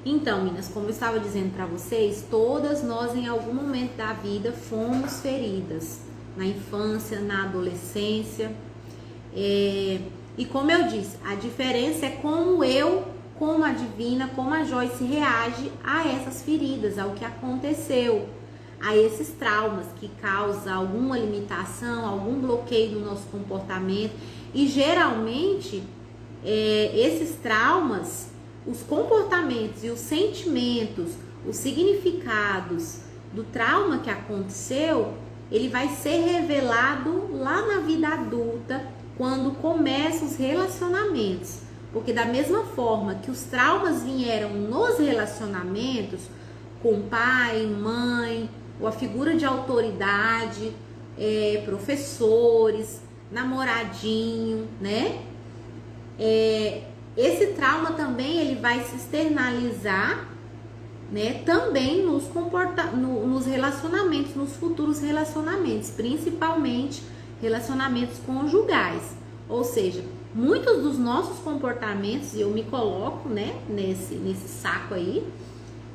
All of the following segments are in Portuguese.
Então, meninas, como eu estava dizendo para vocês, todas nós em algum momento da vida fomos feridas. Na infância, na adolescência. E como eu disse, a diferença é como a Divina, como a Joyce reage a essas feridas, ao que aconteceu, a esses traumas que causam alguma limitação, algum bloqueio do nosso comportamento. E geralmente, esses traumas, os comportamentos e os sentimentos, os significados do trauma que aconteceu, ele vai ser revelado lá na vida adulta, quando começam os relacionamentos. Porque da mesma forma que os traumas vieram nos relacionamentos, com pai, mãe, ou a figura de autoridade, professores, namoradinho, né? Esse trauma também ele vai se externalizar, né, também nos relacionamentos, nos futuros relacionamentos, principalmente relacionamentos conjugais. Ou seja, muitos dos nossos comportamentos, e eu me coloco, né, nesse saco aí,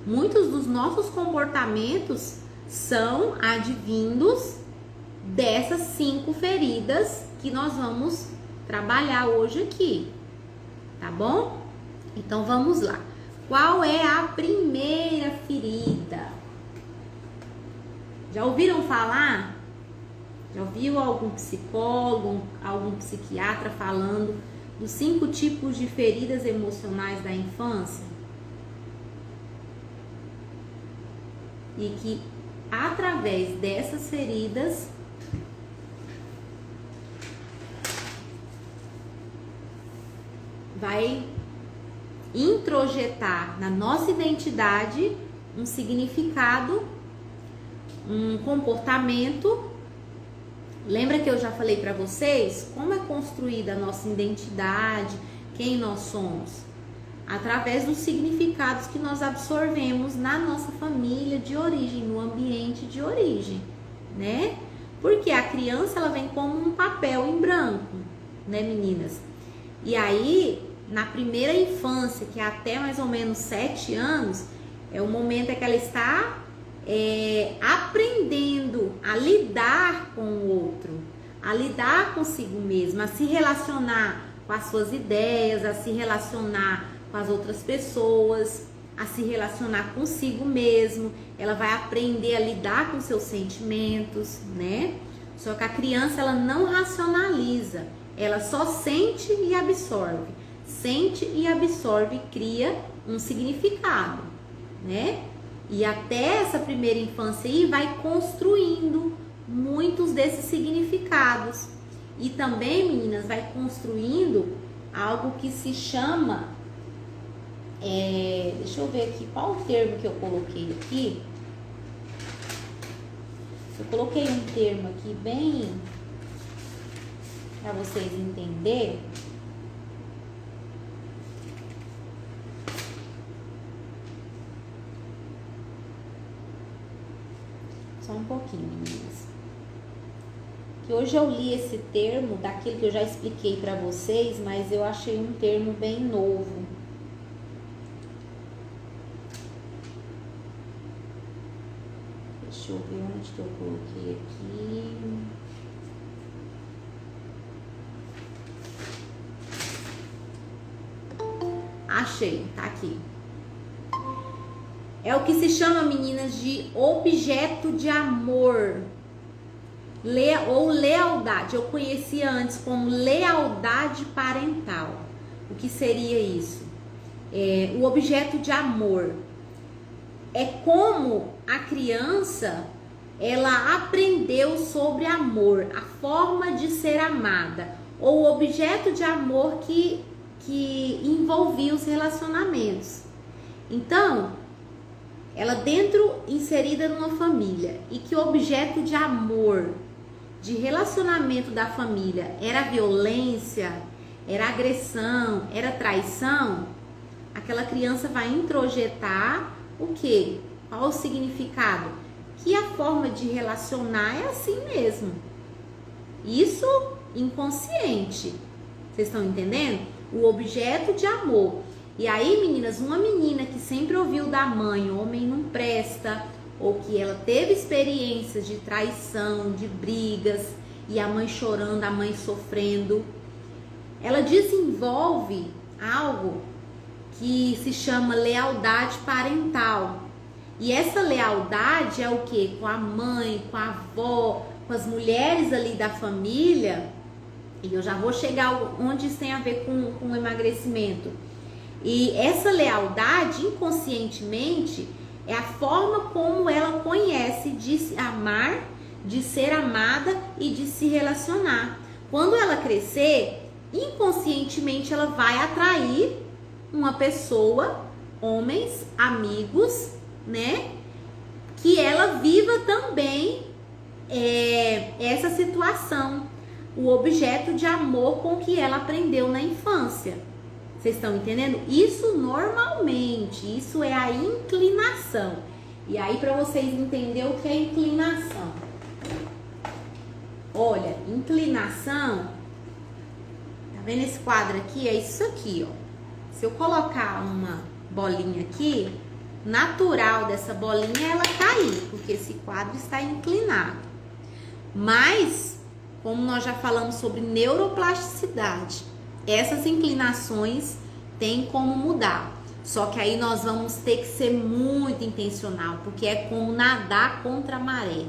muitos dos nossos comportamentos são advindos dessas 5 feridas que nós vamos trabalhar hoje aqui, tá bom? Então vamos lá. Qual é a primeira ferida? Já ouviram falar? Já ouviu algum psicólogo, algum psiquiatra falando dos 5 tipos de feridas emocionais da infância? E que através dessas feridas vai introjetar na nossa identidade um significado, um comportamento. Lembra que eu já falei para vocês como é construída a nossa identidade, quem nós somos? Através dos significados que nós absorvemos na nossa família de origem, no ambiente de origem, né? Porque a criança ela vem como um papel em branco, né, meninas? E aí, na primeira infância, que é até mais ou menos 7 anos, é o momento em que ela está aprendendo a lidar com o outro, a lidar consigo mesma, a se relacionar com as suas ideias, a se relacionar com as outras pessoas, a se relacionar consigo mesmo. Ela vai aprender a lidar com seus sentimentos, né? Só que a criança ela não racionaliza, ela só sente e absorve. Sente e absorve, cria um significado, né? E até essa primeira infância aí vai construindo muitos desses significados. E também, meninas, vai construindo algo que se chama... deixa eu ver aqui qual o termo que eu coloquei aqui. Eu coloquei um termo aqui bem para vocês entenderem. Só um pouquinho, meninas. Que hoje eu li esse termo daquilo que eu já expliquei para vocês, mas eu achei um termo bem novo. Deixa eu ver onde que eu coloquei aqui. Achei, tá aqui. É o que se chama, meninas, de objeto de amor. Ou lealdade. Eu conhecia antes como lealdade parental. O que seria isso? O objeto de amor. É como a criança, ela aprendeu sobre amor, a forma de ser amada. Ou o objeto de amor que envolvia os relacionamentos. Então... ela inserida numa família e que o objeto de amor, de relacionamento da família era violência, era agressão, era traição, aquela criança vai introjetar o quê? Qual o significado? Que a forma de relacionar é assim mesmo. Isso inconsciente. Vocês estão entendendo? O objeto de amor. E aí, meninas, uma menina que sempre ouviu da mãe, homem não presta, ou que ela teve experiências de traição, de brigas, e a mãe chorando, a mãe sofrendo, ela desenvolve algo que se chama lealdade parental. E essa lealdade é o quê? Com a mãe, com a avó, com as mulheres ali da família. E eu já vou chegar onde isso tem a ver com o emagrecimento. E essa lealdade, inconscientemente, é a forma como ela conhece de se amar, de ser amada e de se relacionar. Quando ela crescer, inconscientemente ela vai atrair uma pessoa, homens, amigos, né? Que ela viva também essa situação, o objeto de amor com que ela aprendeu na infância. Vocês estão entendendo? Isso normalmente, isso é a inclinação. E aí, para vocês entenderem o que é inclinação. Olha, inclinação, tá vendo esse quadro aqui? É isso aqui, ó. Se eu colocar uma bolinha aqui, natural dessa bolinha é ela cair, porque esse quadro está inclinado. Mas, como nós já falamos sobre neuroplasticidade, essas inclinações têm como mudar. Só que aí nós vamos ter que ser muito intencional, porque é como nadar contra a maré.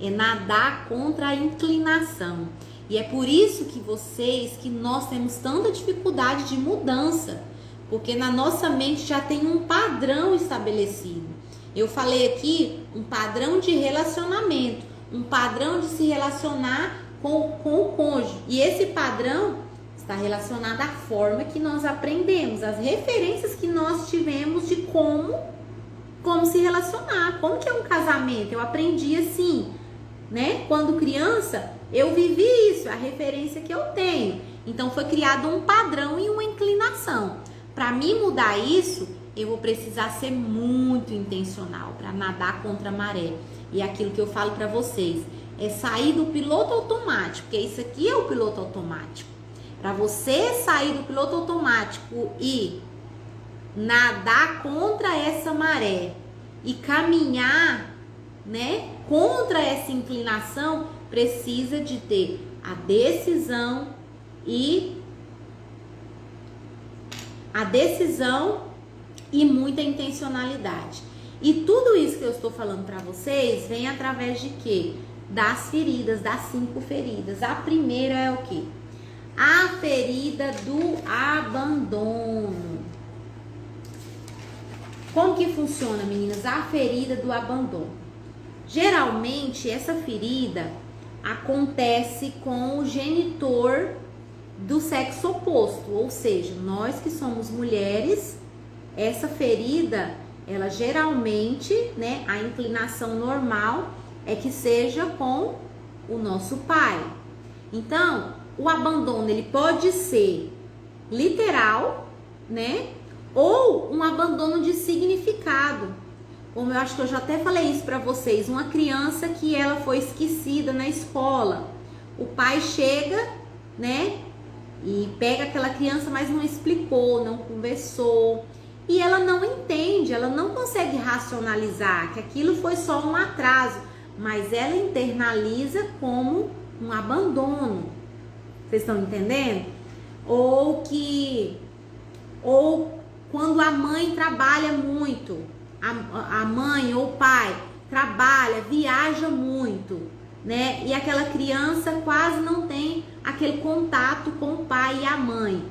É nadar contra a inclinação. E é por isso que nós temos tanta dificuldade de mudança, porque na nossa mente já tem um padrão estabelecido. Eu falei aqui um padrão de relacionamento, um padrão de se relacionar com o cônjuge. E esse padrão está relacionado à forma que nós aprendemos, as referências que nós tivemos de como se relacionar, como que é um casamento. Eu aprendi assim, né? Quando criança, eu vivi isso, a referência que eu tenho. Então foi criado um padrão e uma inclinação. Para mim mudar isso, eu vou precisar ser muito intencional para nadar contra a maré. E aquilo que eu falo para vocês é sair do piloto automático, porque isso aqui é o piloto automático. Para você sair do piloto automático e nadar contra essa maré e caminhar, né, contra essa inclinação, precisa de ter a decisão e muita intencionalidade. E tudo isso que eu estou falando para vocês vem através de quê? Das feridas, das 5 feridas. A primeira é o quê? A ferida do abandono. Como que funciona, meninas? A ferida do abandono. Geralmente, essa ferida acontece com o genitor do sexo oposto, ou seja, nós que somos mulheres, essa ferida, ela geralmente, né, a inclinação normal é que seja com o nosso pai. Então, o abandono, ele pode ser literal, né, ou um abandono de significado. Como eu acho que eu já até falei isso para vocês, uma criança que ela foi esquecida na escola, o pai chega, né, e pega aquela criança, mas não explicou, não conversou, e ela não entende, ela não consegue racionalizar que aquilo foi só um atraso, mas ela internaliza como um abandono. Vocês estão entendendo? Ou quando a mãe trabalha muito, a mãe ou o pai trabalha, viaja muito, né? E aquela criança quase não tem aquele contato com o pai e a mãe.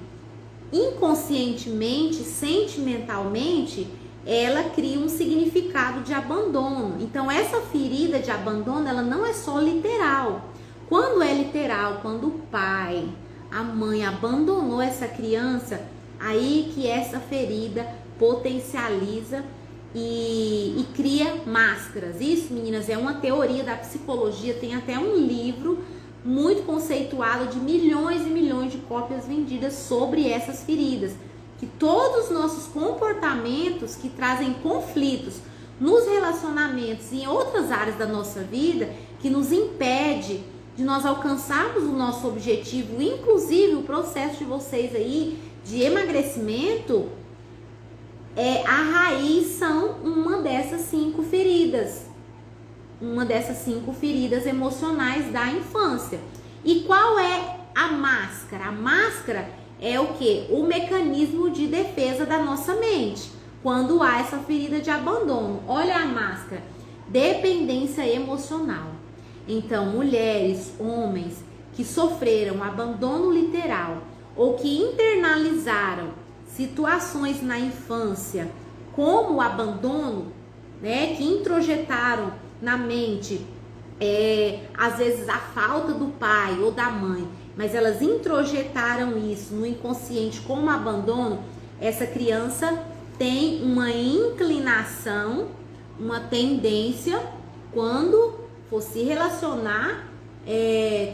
Inconscientemente, sentimentalmente, ela cria um significado de abandono. Então, essa ferida de abandono, ela não é só literal. Quando é literal, quando o pai, a mãe abandonou essa criança, aí que essa ferida potencializa e cria máscaras. Isso, meninas, é uma teoria da psicologia, tem até um livro muito conceituado de milhões e milhões de cópias vendidas sobre essas feridas. Que todos os nossos comportamentos que trazem conflitos nos relacionamentos e em outras áreas da nossa vida, que nos impede de nós alcançarmos o nosso objetivo, inclusive o processo de vocês aí de emagrecimento, a raiz são uma dessas 5 feridas. Uma dessas 5 feridas emocionais da infância. E qual é a máscara? A máscara é o quê? O mecanismo de defesa da nossa mente. Quando há essa ferida de abandono. Olha a máscara. Dependência emocional. Então, mulheres, homens que sofreram abandono literal ou que internalizaram situações na infância como o abandono, né, que introjetaram na mente, às vezes a falta do pai ou da mãe, mas elas introjetaram isso no inconsciente como abandono, essa criança tem uma inclinação, uma tendência, quando for se relacionar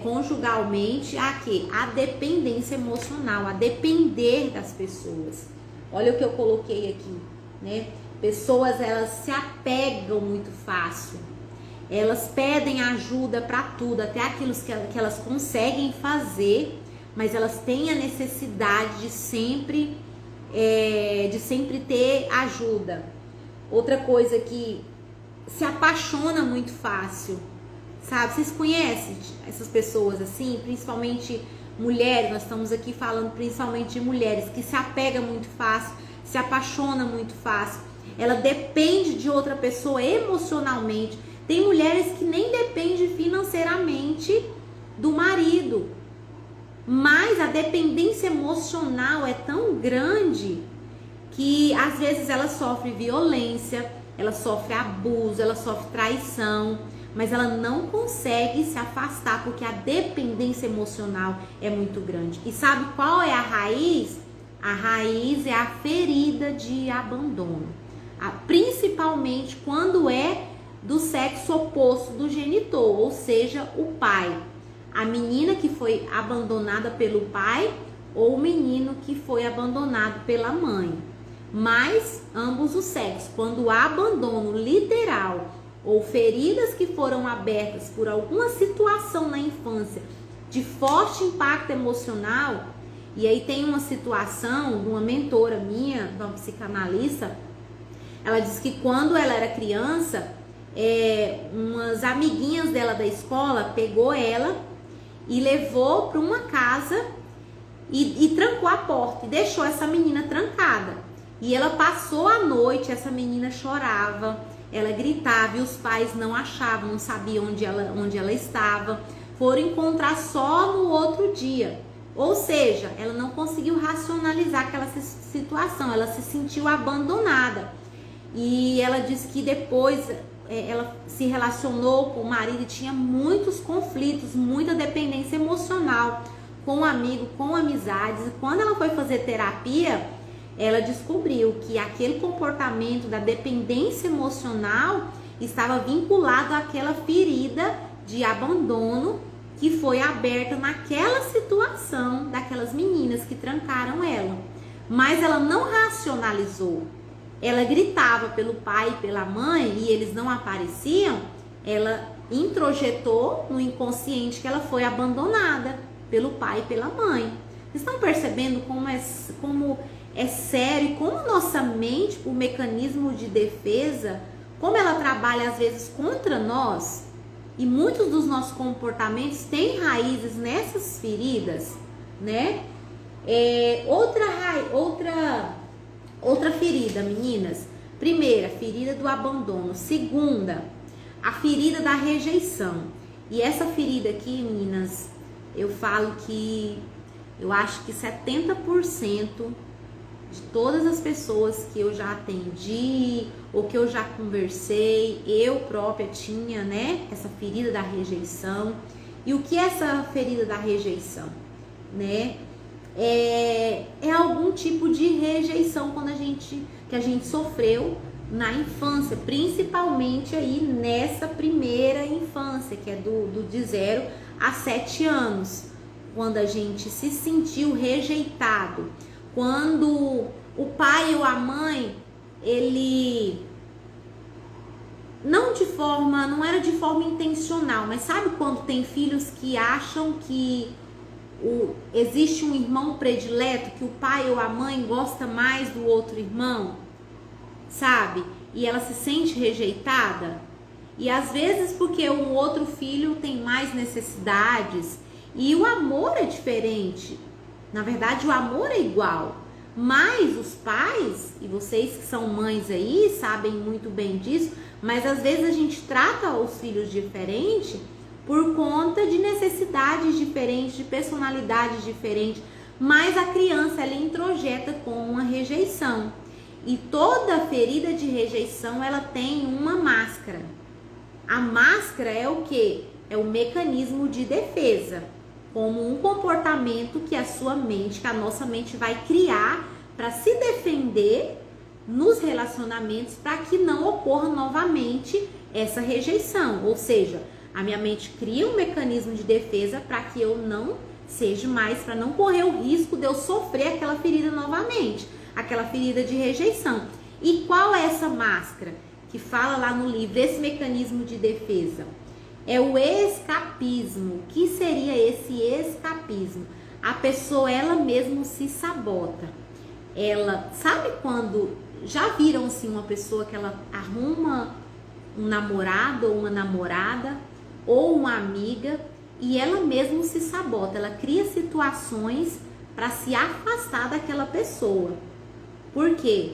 conjugalmente, a quê? A dependência emocional, a depender das pessoas. Olha o que eu coloquei aqui, né? Pessoas, elas se apegam muito fácil. Elas pedem ajuda para tudo, até aquilo que elas conseguem fazer, mas elas têm a necessidade de sempre ter ajuda. Outra coisa que se apaixona muito fácil, sabe? Vocês conhecem essas pessoas assim, principalmente mulheres? Nós estamos aqui falando principalmente de mulheres que se apegam muito fácil, se apaixona muito fácil. Ela depende de outra pessoa emocionalmente. Tem mulheres que nem dependem financeiramente do marido, mas a dependência emocional é tão grande que às vezes ela sofre violência, ela sofre abuso, ela sofre traição, mas ela não consegue se afastar porque a dependência emocional é muito grande. E sabe qual é a raiz? A raiz é a ferida de abandono, principalmente quando é do sexo oposto do genitor, ou seja, o pai. A menina que foi abandonada pelo pai ou o menino que foi abandonado pela mãe. Mas ambos os sexos, quando há abandono literal ou feridas que foram abertas por alguma situação na infância de forte impacto emocional, e aí tem uma situação de uma mentora minha, de uma psicanalista, ela disse que quando ela era criança, umas amiguinhas dela da escola pegou ela e levou para uma casa e trancou a porta e deixou essa menina trancada. E ela passou a noite, essa menina chorava, ela gritava e os pais não achavam, não sabiam onde ela estava. Foram encontrar só no outro dia. Ou seja, ela não conseguiu racionalizar aquela situação, ela se sentiu abandonada. E ela disse que depois ela se relacionou com o marido e tinha muitos conflitos, muita dependência emocional com o amigo, com amizades. E quando ela foi fazer terapia, ela descobriu que aquele comportamento da dependência emocional estava vinculado àquela ferida de abandono que foi aberta naquela situação daquelas meninas que trancaram ela. Mas ela não racionalizou. Ela gritava pelo pai e pela mãe e eles não apareciam. Ela introjetou no inconsciente que ela foi abandonada pelo pai e pela mãe. Vocês estão percebendo como é sério e como a nossa mente, o mecanismo de defesa, como ela trabalha às vezes contra nós? E muitos dos nossos comportamentos têm raízes nessas feridas, né? Outra ferida, meninas. Primeira, ferida do abandono. Segunda, a ferida da rejeição. E essa ferida aqui, meninas, eu falo que eu acho que 70% de todas as pessoas que eu já atendi ou que eu já conversei, eu própria tinha, né, essa ferida da rejeição. E o que é essa ferida da rejeição, né? É algum tipo de rejeição que a gente sofreu na infância, principalmente aí nessa primeira infância, que é de 0 a 7 anos, quando a gente se sentiu rejeitado, quando o pai ou a mãe, ele não era de forma intencional, mas sabe quando tem filhos que acham que existe um irmão predileto, que o pai ou a mãe gosta mais do outro irmão? sabe? E ela se sente rejeitada. E às vezes porque o outro filho tem mais necessidades e o amor é diferente. Na verdade, o amor é igual. Mas os pais, e vocês que são mães aí, sabem muito bem disso, mas às vezes a gente trata os filhos diferente por conta de necessidades diferentes, de personalidades diferentes, mas a criança ela introjeta com uma rejeição. E toda ferida de rejeição ela tem uma máscara. A máscara é o quê? É o mecanismo de defesa, como um comportamento que a sua mente, que a nossa mente vai criar para se defender nos relacionamentos para que não ocorra novamente essa rejeição. Ou seja, a minha mente cria um mecanismo de defesa para que eu não seja mais, para não correr o risco de eu sofrer aquela ferida novamente, aquela ferida de rejeição. E qual é essa máscara que fala lá no livro, esse mecanismo de defesa? É o escapismo. O que seria esse escapismo? A pessoa, ela mesma se sabota. Ela, sabe quando, já viram assim uma pessoa que ela arruma um namorado ou uma namorada ou uma amiga e ela mesma se sabota, ela cria situações para se afastar daquela pessoa. Por quê?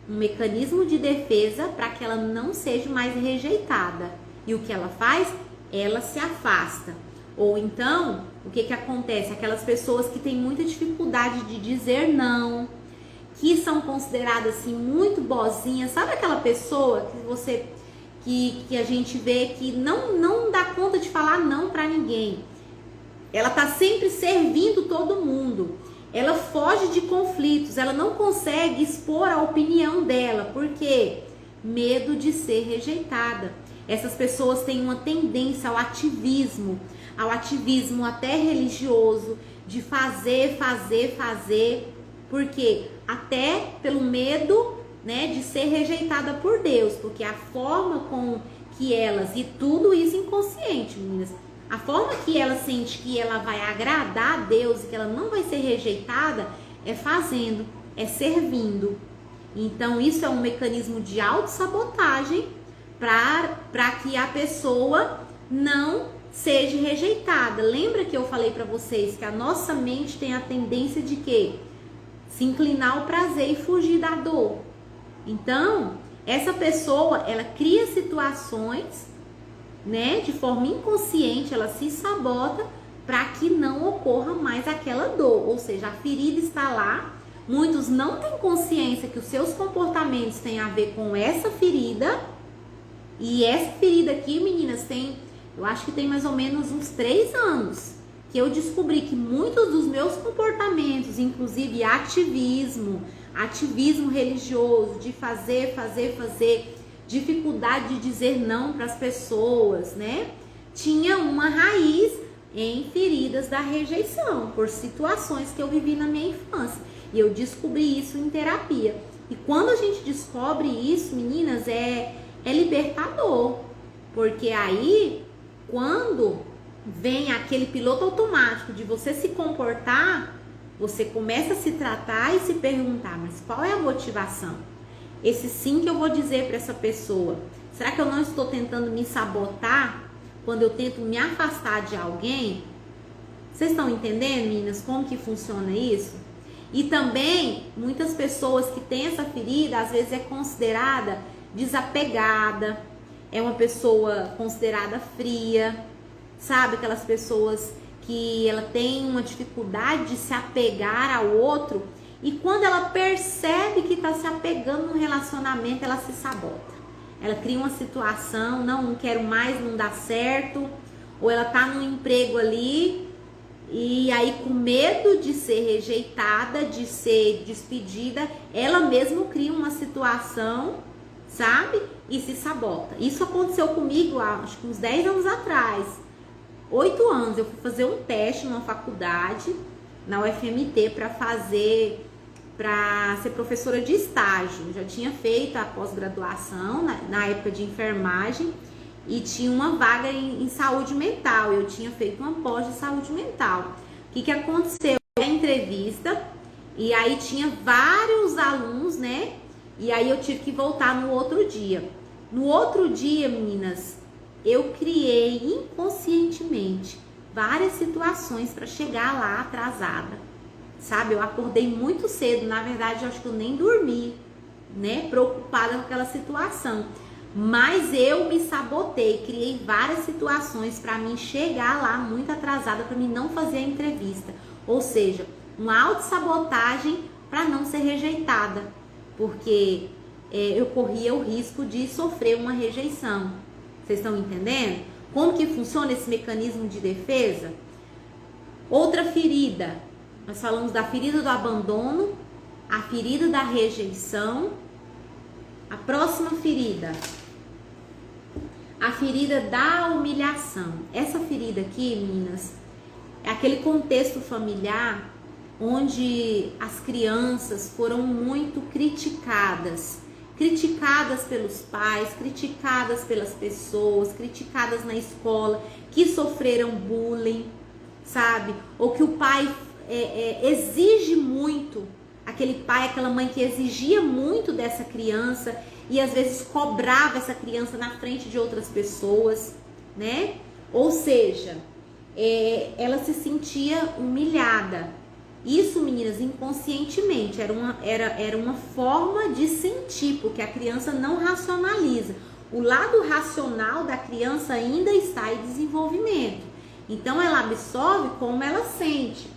Um mecanismo de defesa para que ela não seja mais rejeitada. E o que ela faz? Ela se afasta. Ou então, o que acontece? Aquelas pessoas que têm muita dificuldade de dizer não, que são consideradas assim muito boazinhas. Sabe aquela pessoa que você que a gente vê que não dá conta de falar não para ninguém? Ela tá sempre servindo todo mundo. Ela foge de conflitos, ela não consegue expor a opinião dela. Por quê? Medo de ser rejeitada. Essas pessoas têm uma tendência ao ativismo até religioso, de fazer, porque até pelo medo, né, de ser rejeitada por Deus, porque a forma com que elas, e tudo isso inconsciente, meninas, a forma que ela sente que ela vai agradar a Deus e que ela não vai ser rejeitada é fazendo, é servindo. Então isso é um mecanismo de autossabotagem para que a pessoa não seja rejeitada. Lembra que eu falei para vocês que a nossa mente tem a tendência de quê? Se inclinar ao prazer e fugir da dor. Então, essa pessoa, ela cria situações, né, de forma inconsciente, ela se sabota para que não ocorra mais aquela dor. Ou seja, a ferida está lá. Muitos não têm consciência que os seus comportamentos têm a ver com essa ferida. E essa ferida aqui, meninas, eu acho que tem mais ou menos uns 3 anos que eu descobri que muitos dos meus comportamentos, inclusive ativismo religioso, de fazer, dificuldade de dizer não para as pessoas, né? Tinha uma raiz em feridas da rejeição, por situações que eu vivi na minha infância. E eu descobri isso em terapia. E quando a gente descobre isso, meninas, é libertador. Porque aí, quando vem aquele piloto automático de você se comportar, você começa a se tratar e se perguntar, mas qual é a motivação? Esse sim que eu vou dizer para essa pessoa, será que eu não estou tentando me sabotar quando eu tento me afastar de alguém? Vocês estão entendendo, meninas, como que funciona isso? E também, muitas pessoas que têm essa ferida, às vezes é considerada desapegada, é uma pessoa considerada fria, sabe? Aquelas pessoas que ela tem uma dificuldade de se apegar ao outro e quando ela percebe que está se apegando no relacionamento, ela se sabota. Ela cria uma situação, não quero mais, não dá certo, ou ela tá num emprego ali e aí com medo de ser rejeitada, de ser despedida, ela mesma cria uma situação, sabe? E se sabota. Isso aconteceu comigo há acho que uns 10 anos atrás. 8 anos, eu fui fazer um teste numa faculdade, na UFMT, para ser professora de estágio. Eu já tinha feito a pós-graduação na época de enfermagem e tinha uma vaga em saúde mental. Eu tinha feito uma pós de saúde mental. O que aconteceu? A entrevista, e aí tinha vários alunos, né? E aí eu tive que voltar no outro dia. No outro dia, meninas, eu criei inconscientemente várias situações para chegar lá atrasada, sabe? Eu acordei muito cedo, na verdade eu acho que eu nem dormi, né? Preocupada com aquela situação. Mas eu me sabotei, criei várias situações para mim chegar lá muito atrasada, para mim não fazer a entrevista. Ou seja, uma autossabotagem para não ser rejeitada, porque eu corria o risco de sofrer uma rejeição. Vocês estão entendendo? Como que funciona esse mecanismo de defesa? Outra ferida, nós falamos da ferida do abandono, a ferida da rejeição. A próxima ferida, a ferida da humilhação. Essa ferida aqui, meninas, é aquele contexto familiar onde as crianças foram muito criticadas pelos pais, criticadas pelas pessoas, criticadas na escola, que sofreram bullying, sabe? Ou que o pai exige muito, aquele pai, aquela mãe que exigia muito dessa criança e às vezes cobrava essa criança na frente de outras pessoas, né? Ou seja, ela se sentia humilhada. Isso, meninas, inconscientemente, era uma forma de sentir, porque a criança não racionaliza. O lado racional da criança ainda está em desenvolvimento. Então, ela absorve como ela sente.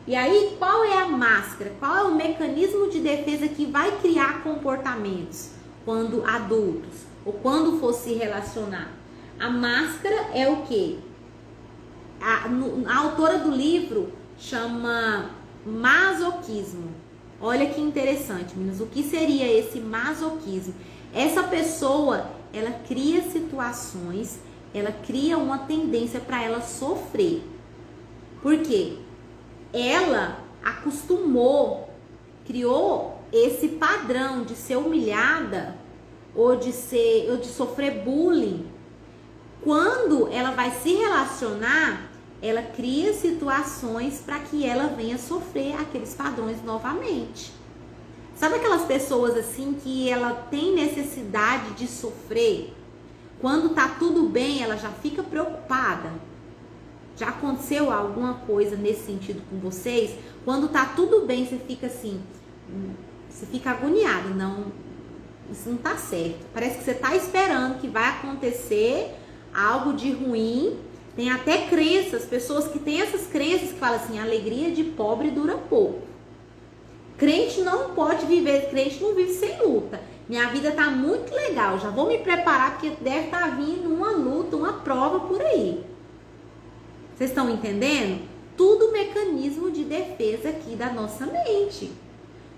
E aí, qual é a máscara? Qual é o mecanismo de defesa que vai criar comportamentos quando adultos ou quando for se relacionar? A máscara é o quê? A autora do livro chama masoquismo. Olha que interessante, meninas. O que seria esse masoquismo? Essa pessoa, ela cria situações, ela cria uma tendência para ela sofrer. Por quê? Ela criou esse padrão de ser humilhada ou de sofrer bullying. Quando ela vai se relacionar, ela cria situações para que ela venha sofrer aqueles padrões novamente. Sabe aquelas pessoas assim que ela tem necessidade de sofrer? Quando tá tudo bem, ela já fica preocupada. Já aconteceu alguma coisa nesse sentido com vocês? Quando tá tudo bem, você fica assim, você fica agoniada, não, isso não tá certo. Parece que você tá esperando que vai acontecer algo de ruim. Tem até crenças, pessoas que têm essas crenças que falam assim, a alegria de pobre dura pouco. Crente não pode viver, crente não vive sem luta. Minha vida tá muito legal, já vou me preparar porque deve estar vindo uma luta, uma prova por aí. Vocês estão entendendo? Tudo mecanismo de defesa aqui da nossa mente.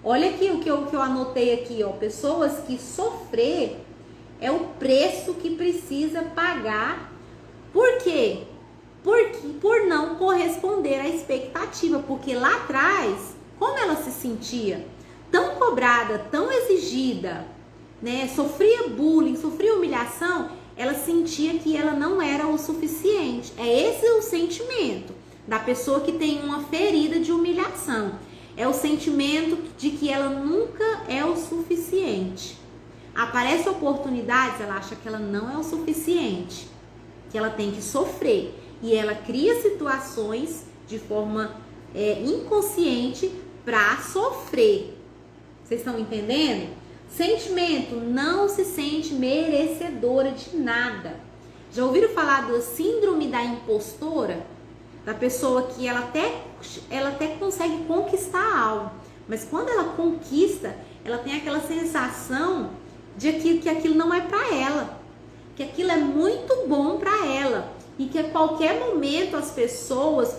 Olha aqui o que eu anotei aqui, ó. Pessoas que sofrer é o preço que precisa pagar. Por quê? Por não corresponder à expectativa. Porque lá atrás, como ela se sentia? Tão cobrada, tão exigida, né? Sofria bullying, sofria humilhação. Ela sentia que ela não era o suficiente. É esse o sentimento da pessoa que tem uma ferida de humilhação. É o sentimento de que ela nunca é o suficiente. Aparece oportunidades, ela acha que ela não é o suficiente, que ela tem que sofrer. E ela cria situações de forma inconsciente para sofrer. Vocês estão entendendo? Sentimento, não se sente merecedora de nada. Já ouviram falar da síndrome da impostora? Da pessoa que ela até consegue conquistar algo, mas quando ela conquista, ela tem aquela sensação de que aquilo não é para ela, que aquilo é muito bom para ela e que a qualquer momento as pessoas,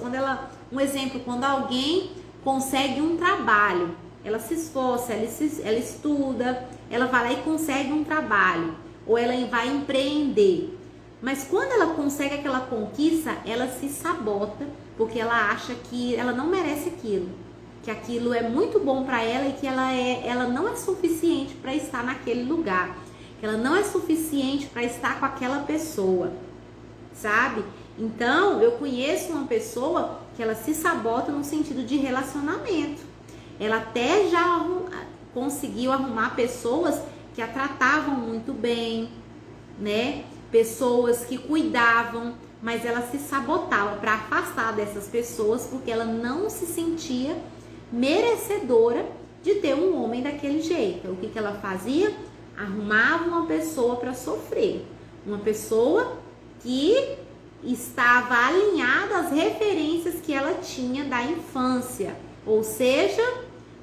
um exemplo, quando alguém consegue um trabalho, ela se esforça, ela estuda, ela vai lá e consegue um trabalho, ou ela vai empreender. Mas quando ela consegue aquela conquista, ela se sabota, porque ela acha que ela não merece aquilo, que aquilo é muito bom para ela e que ela não é suficiente para estar naquele lugar, que ela não é suficiente para estar com aquela pessoa, sabe? Então, eu conheço uma pessoa que ela se sabota no sentido de relacionamento. Ela até já conseguiu arrumar pessoas que a tratavam muito bem, né? Pessoas que cuidavam, mas ela se sabotava para afastar dessas pessoas porque ela não se sentia merecedora de ter um homem daquele jeito. O que que ela fazia? Arrumava uma pessoa para sofrer, uma pessoa que estava alinhada às referências que ela tinha da infância, ou seja,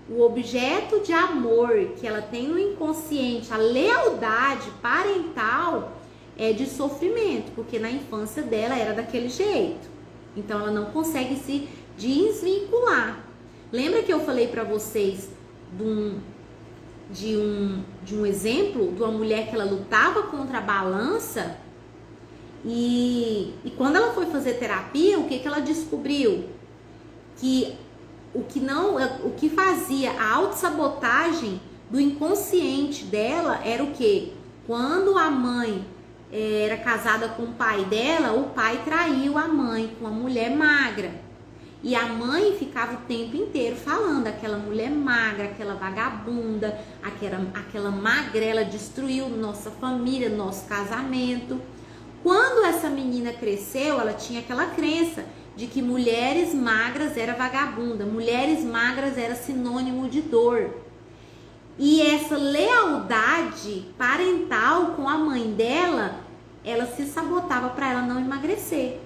o objeto de amor que ela tem no inconsciente, a lealdade parental, é de sofrimento, porque na infância dela era daquele jeito. Então ela não consegue se desvincular. Lembra que eu falei para vocês de um exemplo de uma mulher que ela lutava contra a balança e quando ela foi fazer terapia, o que ela descobriu? Que o que fazia a autossabotagem do inconsciente dela era o quê? Quando a mãe era casada com o pai dela, o pai traiu a mãe com a mulher magra. E a mãe ficava o tempo inteiro falando, aquela mulher magra, aquela vagabunda, aquela magrela destruiu nossa família, nosso casamento. Quando essa menina cresceu, ela tinha aquela crença de que mulheres magras era vagabunda, mulheres magras era sinônimo de dor. E essa lealdade parental com a mãe dela, ela se sabotava para ela não emagrecer.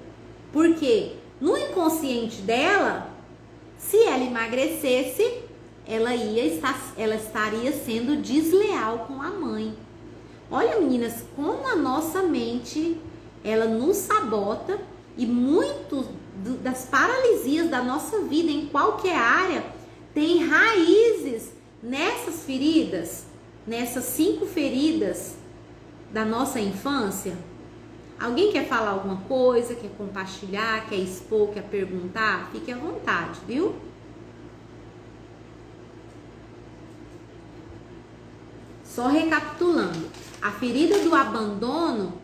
Por quê? No inconsciente dela, se ela emagrecesse, ela estaria sendo desleal com a mãe. Olha, meninas, como a nossa mente, ela nos sabota e muito das paralisias da nossa vida em qualquer área tem raízes nessas feridas, nessas 5 feridas da nossa infância. Alguém quer falar alguma coisa, quer compartilhar, quer expor, quer perguntar? Fique à vontade, viu? Só recapitulando, a ferida do abandono,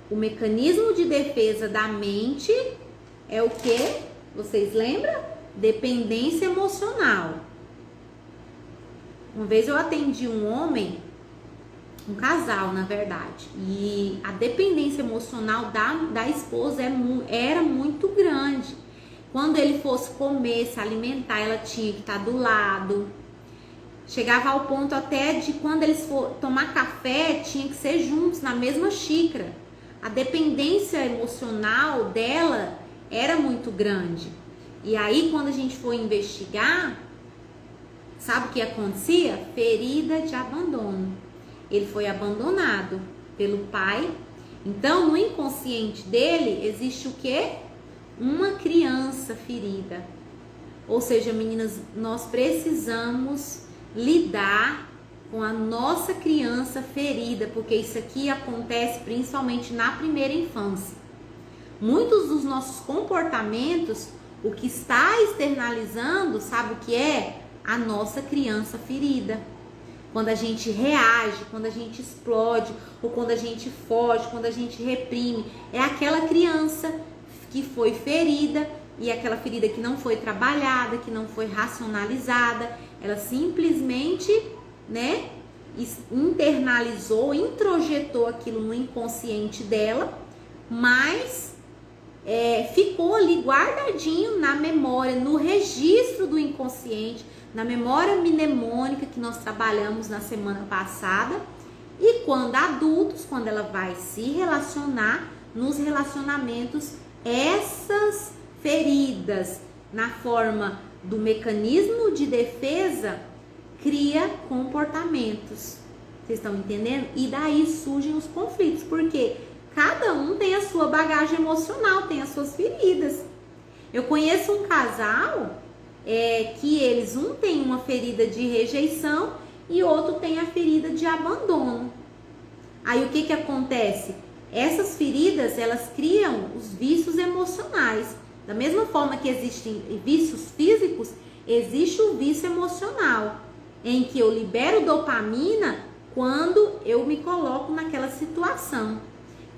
o mecanismo de defesa da mente é o que? Vocês lembram? Dependência emocional. Uma vez eu atendi um homem, um casal, na verdade, e a dependência emocional da esposa era muito grande. Quando ele fosse comer, se alimentar, ela tinha que estar do lado. Chegava ao ponto até de quando eles for tomar café, tinha que ser juntos, na mesma xícara. A dependência emocional dela era muito grande. E aí, quando a gente foi investigar, sabe o que acontecia? Ferida de abandono. Ele foi abandonado pelo pai. Então, no inconsciente dele, existe o quê? Uma criança ferida. Ou seja, meninas, nós precisamos lidar com a nossa criança ferida, porque isso aqui acontece principalmente na primeira infância. Muitos dos nossos comportamentos, o que está externalizando, sabe o que é? A nossa criança ferida. Quando a gente reage, quando a gente explode, ou quando a gente foge, quando a gente reprime, é aquela criança que foi ferida, e aquela ferida que não foi trabalhada, que não foi racionalizada, ela simplesmente, né, internalizou, introjetou aquilo no inconsciente dela, mas ficou ali guardadinho na memória, no registro do inconsciente, na memória mnemônica que nós trabalhamos na semana passada. E quando adultos, quando ela vai se relacionar, nos relacionamentos, essas feridas na forma do mecanismo de defesa cria comportamentos. Vocês estão entendendo? E daí surgem os conflitos, porque cada um tem a sua bagagem emocional, tem as suas feridas. Eu conheço um casal que eles, um tem uma ferida de rejeição e outro tem a ferida de abandono. Aí o que acontece? Essas feridas, elas criam os vícios emocionais. Da mesma forma que existem vícios físicos, existe o vício emocional, em que eu libero dopamina quando eu me coloco naquela situação.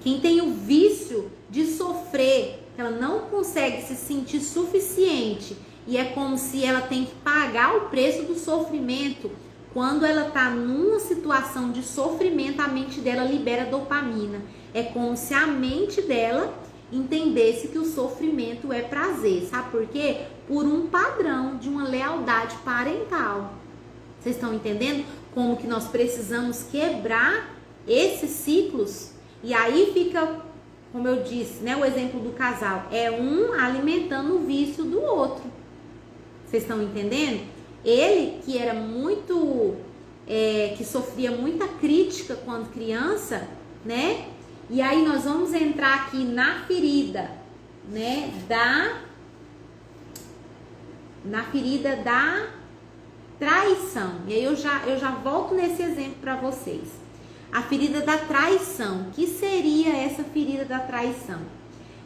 Quem tem o vício de sofrer, ela não consegue se sentir suficiente e é como se ela tem que pagar o preço do sofrimento. Quando ela tá numa situação de sofrimento, a mente dela libera dopamina. É como se a mente dela entendesse que o sofrimento é prazer. Sabe por quê? Por um padrão de uma lealdade parental. Vocês estão entendendo como que nós precisamos quebrar esses ciclos? E aí fica, como eu disse, né, o exemplo do casal. É um alimentando o vício do outro. Vocês estão entendendo? Ele, que era muito, que sofria muita crítica quando criança, né? E aí nós vamos entrar aqui na ferida, né? Na ferida da traição. E aí eu já volto nesse exemplo para vocês. A ferida da traição. O que seria essa ferida da traição?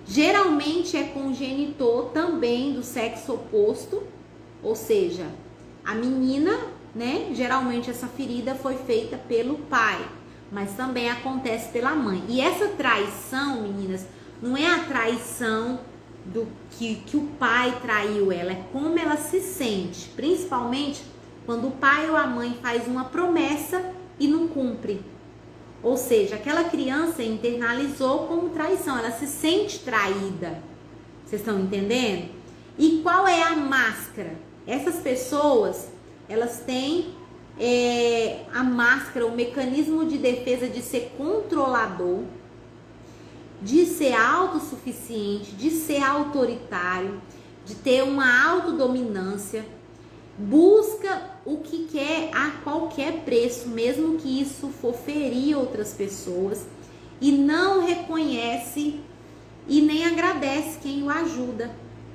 Geralmente é congenitor também do sexo oposto, ou seja, a menina, né? Geralmente essa ferida foi feita pelo pai, mas também acontece pela mãe. E essa traição, meninas, não é a traição do que o pai traiu ela, é como ela se sente, principalmente quando o pai ou a mãe faz uma promessa e não cumpre. Ou seja, aquela criança internalizou como traição, ela se sente traída. Vocês estão entendendo? E qual é a máscara? Essas pessoas, elas têm a máscara, o mecanismo de defesa de ser controlador, de ser autossuficiente, de ser autoritário, de ter uma autodominância, busca o que quer a qualquer preço, mesmo que isso for ferir outras pessoas, e não reconhece e nem agradece quem o ajuda.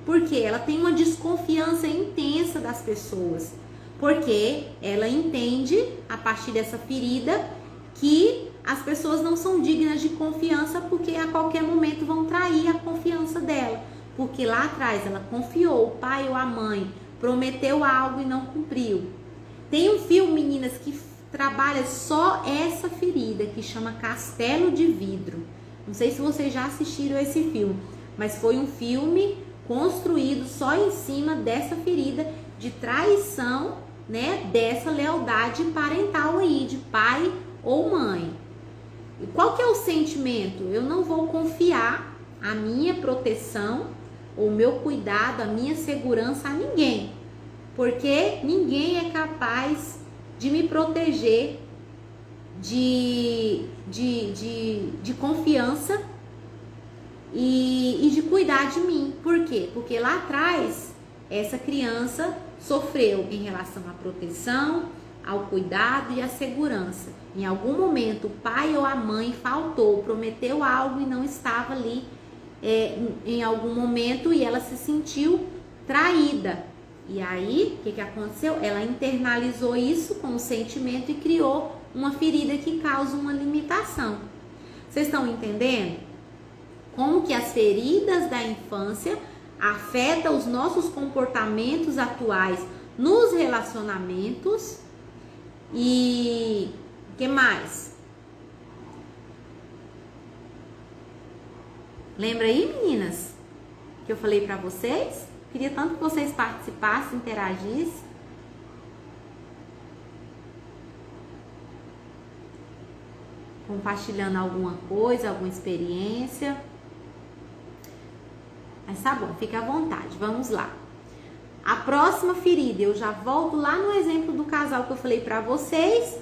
Porque ela tem uma desconfiança intensa das pessoas. Porque ela entende, a partir dessa ferida, que as pessoas não são dignas de confiança, porque a qualquer momento vão trair a confiança dela. Porque lá atrás ela confiou, o pai ou a mãe prometeu algo e não cumpriu. Tem um filme, meninas, que trabalha só essa ferida, que chama Castelo de Vidro. Não sei se vocês já assistiram esse filme, mas foi um filme construído só em cima dessa ferida de traição, né, dessa lealdade parental aí, de pai ou mãe. E qual que é o sentimento? Eu não vou confiar a minha proteção, o meu cuidado, a minha segurança a ninguém, porque ninguém é capaz de me proteger de confiança e de cuidar de mim. Por quê? Porque lá atrás essa criança sofreu em relação à proteção, ao cuidado e à segurança. Em algum momento o pai ou a mãe faltou, prometeu algo e não estava ali em algum momento, e ela se sentiu traída. E aí, o que aconteceu? Ela internalizou isso como sentimento e criou uma ferida que causa uma limitação. Vocês estão entendendo? Como que as feridas da infância afetam os nossos comportamentos atuais nos relacionamentos. E o que mais? Lembra aí, meninas, que eu falei pra vocês? Queria tanto que vocês participassem, interagissem. Compartilhando alguma coisa, alguma experiência. Mas tá bom, fica à vontade, vamos lá. A próxima ferida, eu já volto lá no exemplo do casal que eu falei pra vocês.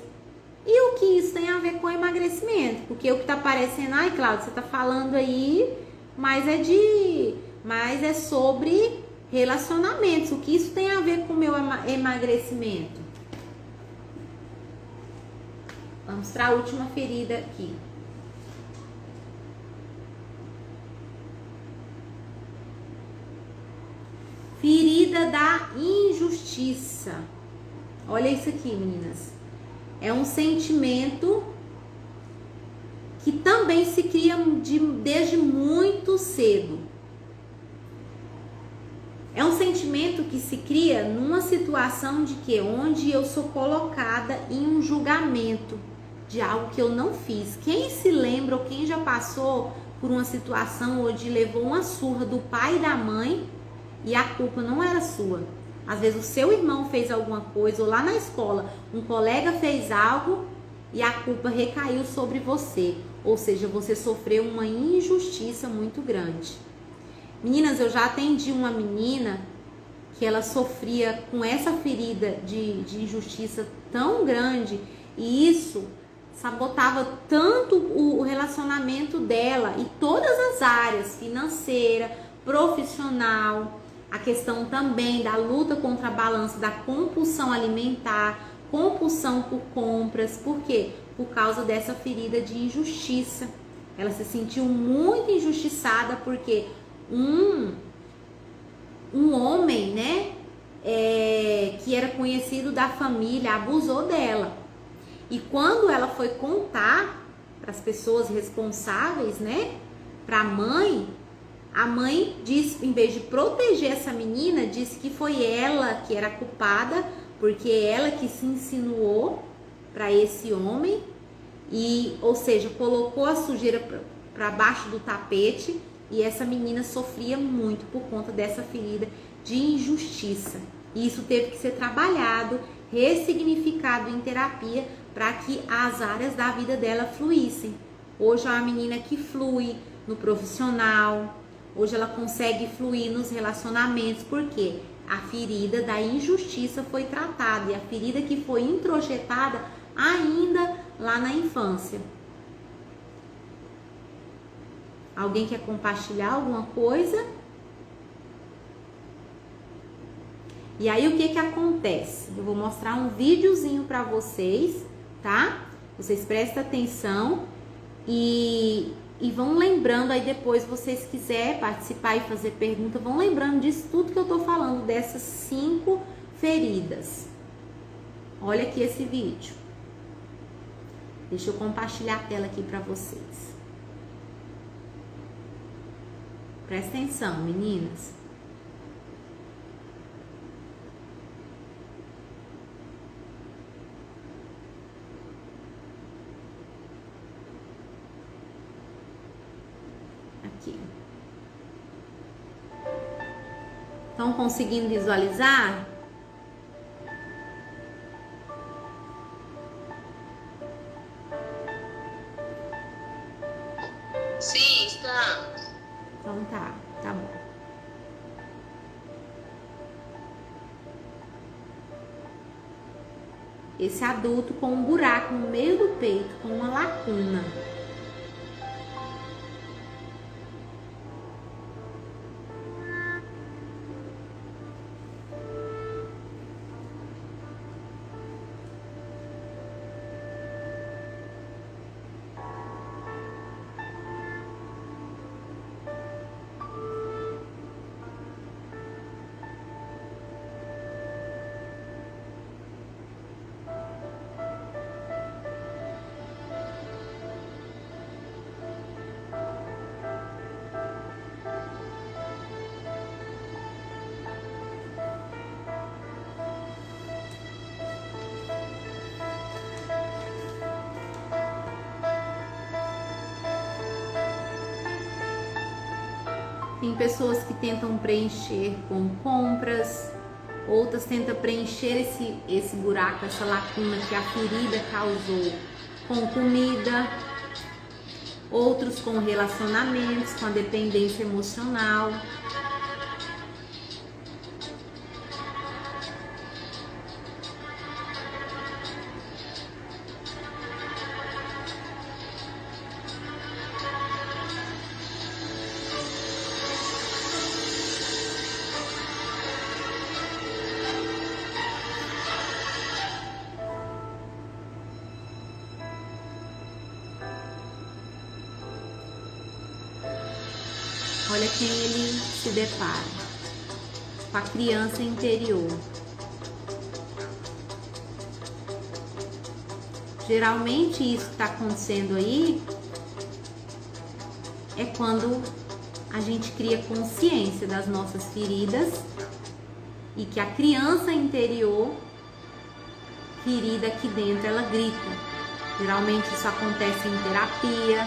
E o que isso tem a ver com emagrecimento? Porque o que tá parecendo, ai, Cláudia, você tá falando aí, mas é sobre relacionamentos. O que isso tem a ver com o meu emagrecimento? Vamos para a última ferida aqui. Ferida da injustiça. Olha isso aqui, meninas. É um sentimento que também se cria desde muito cedo. É um sentimento que se cria numa situação de que onde eu sou colocada em um julgamento de algo que eu não fiz. Quem se lembra ou quem já passou por uma situação onde levou uma surra do pai e da mãe e a culpa não era sua. Às vezes o seu irmão fez alguma coisa, ou lá na escola um colega fez algo e a culpa recaiu sobre você. Ou seja, você sofreu uma injustiça muito grande. Meninas, eu já atendi uma menina que ela sofria com essa ferida de injustiça tão grande, e isso sabotava tanto o relacionamento dela e todas as áreas, financeira, profissional, a questão também da luta contra a balança, da compulsão alimentar, compulsão por compras. Por quê? Por causa dessa ferida de injustiça. Ela se sentiu muito injustiçada porque um homem, né, que era conhecido da família, abusou dela. E quando ela foi contar para as pessoas responsáveis, né, para a mãe disse, em vez de proteger essa menina, disse que foi ela que era culpada, porque ela que se insinuou para esse homem, e, ou seja, colocou a sujeira para baixo do tapete, e essa menina sofria muito por conta dessa ferida de injustiça. E isso teve que ser trabalhado, ressignificado em terapia, para que as áreas da vida dela fluíssem. Hoje é uma menina que flui no profissional, hoje ela consegue fluir nos relacionamentos, porque a ferida da injustiça foi tratada, e a ferida que foi introjetada ainda lá na infância. Alguém quer compartilhar alguma coisa? E aí o que acontece? Eu vou mostrar um videozinho para vocês, tá? Vocês prestem atenção e vão lembrando aí depois, vocês quiserem participar e fazer pergunta, vão lembrando disso tudo que eu tô falando, dessas 5 feridas. Olha aqui esse vídeo. Deixa eu compartilhar a tela aqui para vocês. Presta atenção, meninas. Aqui. Estão conseguindo visualizar? Sim, está. Então tá bom. Esse adulto com um buraco no meio do peito, com uma lacuna. Tem pessoas que tentam preencher com compras, outras tentam preencher esse buraco, essa lacuna que a ferida causou com comida, outros com relacionamentos, com a dependência emocional. Olha quem ele se depara, com a criança interior. Geralmente isso que está acontecendo aí é quando a gente cria consciência das nossas feridas e que a criança interior, ferida aqui dentro, ela grita. Geralmente isso acontece em terapia,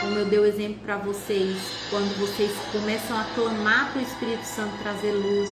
como eu dei o exemplo para vocês, quando vocês começam a clamar para o Espírito Santo trazer luz.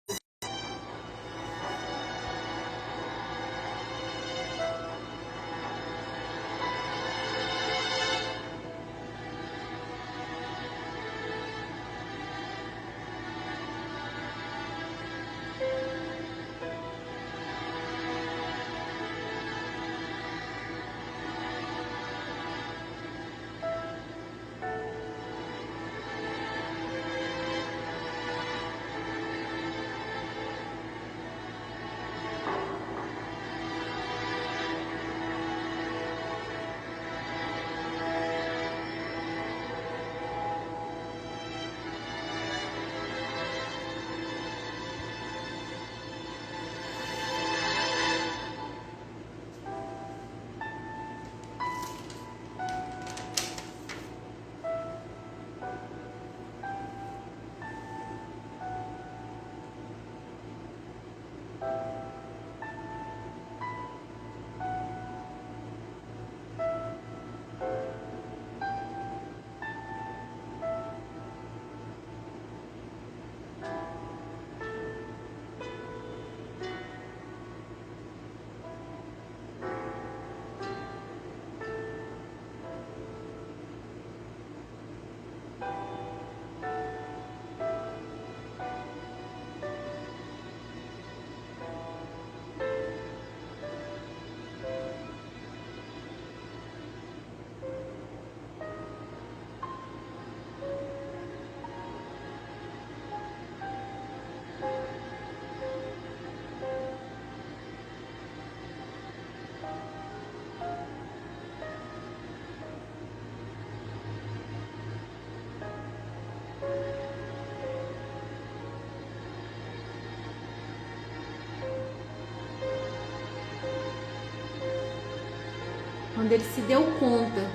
Quando ele se deu conta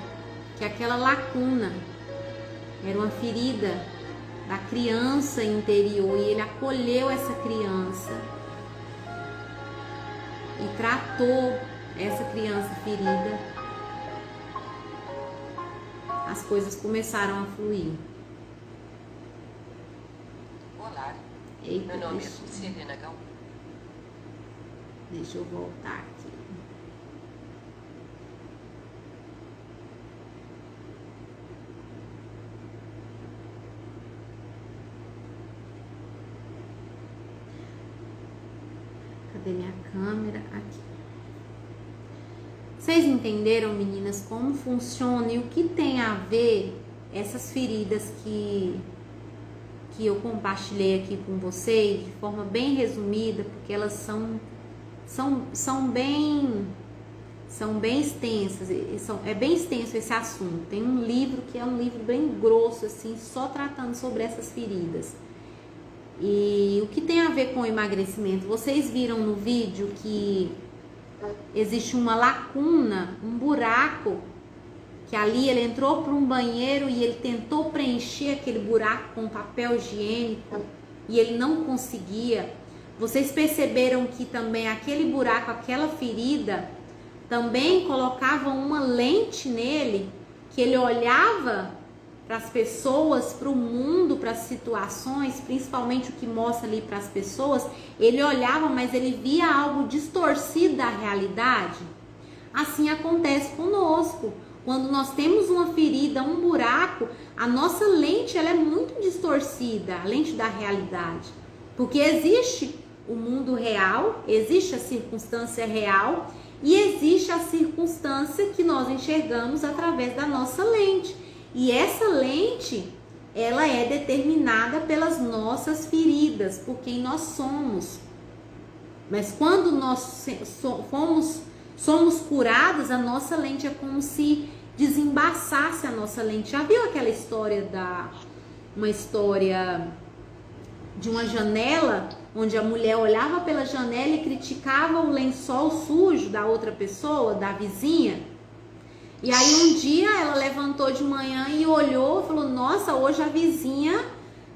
que aquela lacuna era uma ferida da criança interior, e ele acolheu essa criança e tratou essa criança ferida, as coisas começaram a fluir. Olá, Eita, meu nome é Serena Gal. Deixa eu voltar aqui. Cadê minha câmera? Aqui. Vocês entenderam, meninas, como funciona e o que tem a ver essas feridas que eu compartilhei aqui com vocês de forma bem resumida, porque elas são bem extensas, é bem extenso esse assunto. Tem um livro que é um livro bem grosso, assim, só tratando sobre essas feridas. E o que tem a ver com o emagrecimento? Vocês viram no vídeo que existe uma lacuna, um buraco, que ali ele entrou para um banheiro e ele tentou preencher aquele buraco com papel higiênico e ele não conseguia. Vocês perceberam que também aquele buraco, aquela ferida, também colocava uma lente nele, que ele olhava para as pessoas, para o mundo, para as situações, principalmente o que mostra ali para as pessoas, ele olhava, mas ele via algo distorcido da realidade. Assim acontece conosco. Quando nós temos uma ferida, um buraco, a nossa lente ela é muito distorcida, a lente da realidade. Porque existe o mundo real, existe a circunstância real e existe a circunstância que nós enxergamos através da nossa lente. E essa lente, ela é determinada pelas nossas feridas, por quem nós somos. Mas quando nós somos curadas, a nossa lente é como se desembaçasse a nossa lente. Já viu aquela história uma história de uma janela, onde a mulher olhava pela janela e criticava o lençol sujo da outra pessoa, da vizinha? E aí um dia ela levantou de manhã e olhou e falou: nossa, hoje a vizinha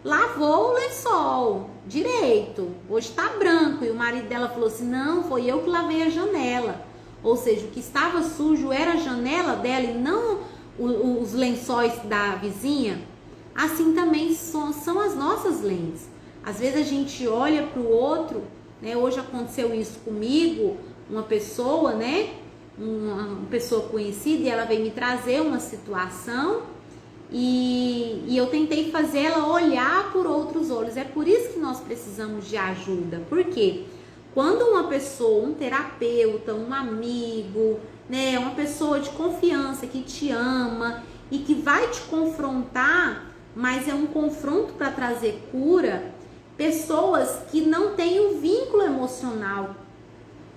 lavou o lençol direito, hoje tá branco. E o marido dela falou assim: não, foi eu que lavei a janela. Ou seja, o que estava sujo era a janela dela e não os lençóis da vizinha, assim também são as nossas lentes. Às vezes a gente olha para o outro, né? Hoje aconteceu isso comigo, uma pessoa, né? Uma pessoa conhecida, e ela veio me trazer uma situação e eu tentei fazer ela olhar por outros olhos. É por isso que nós precisamos de ajuda. Por quê? Quando uma pessoa, um terapeuta, um amigo, né, uma pessoa de confiança que te ama e que vai te confrontar, mas é um confronto para trazer cura, pessoas que não têm um vínculo emocional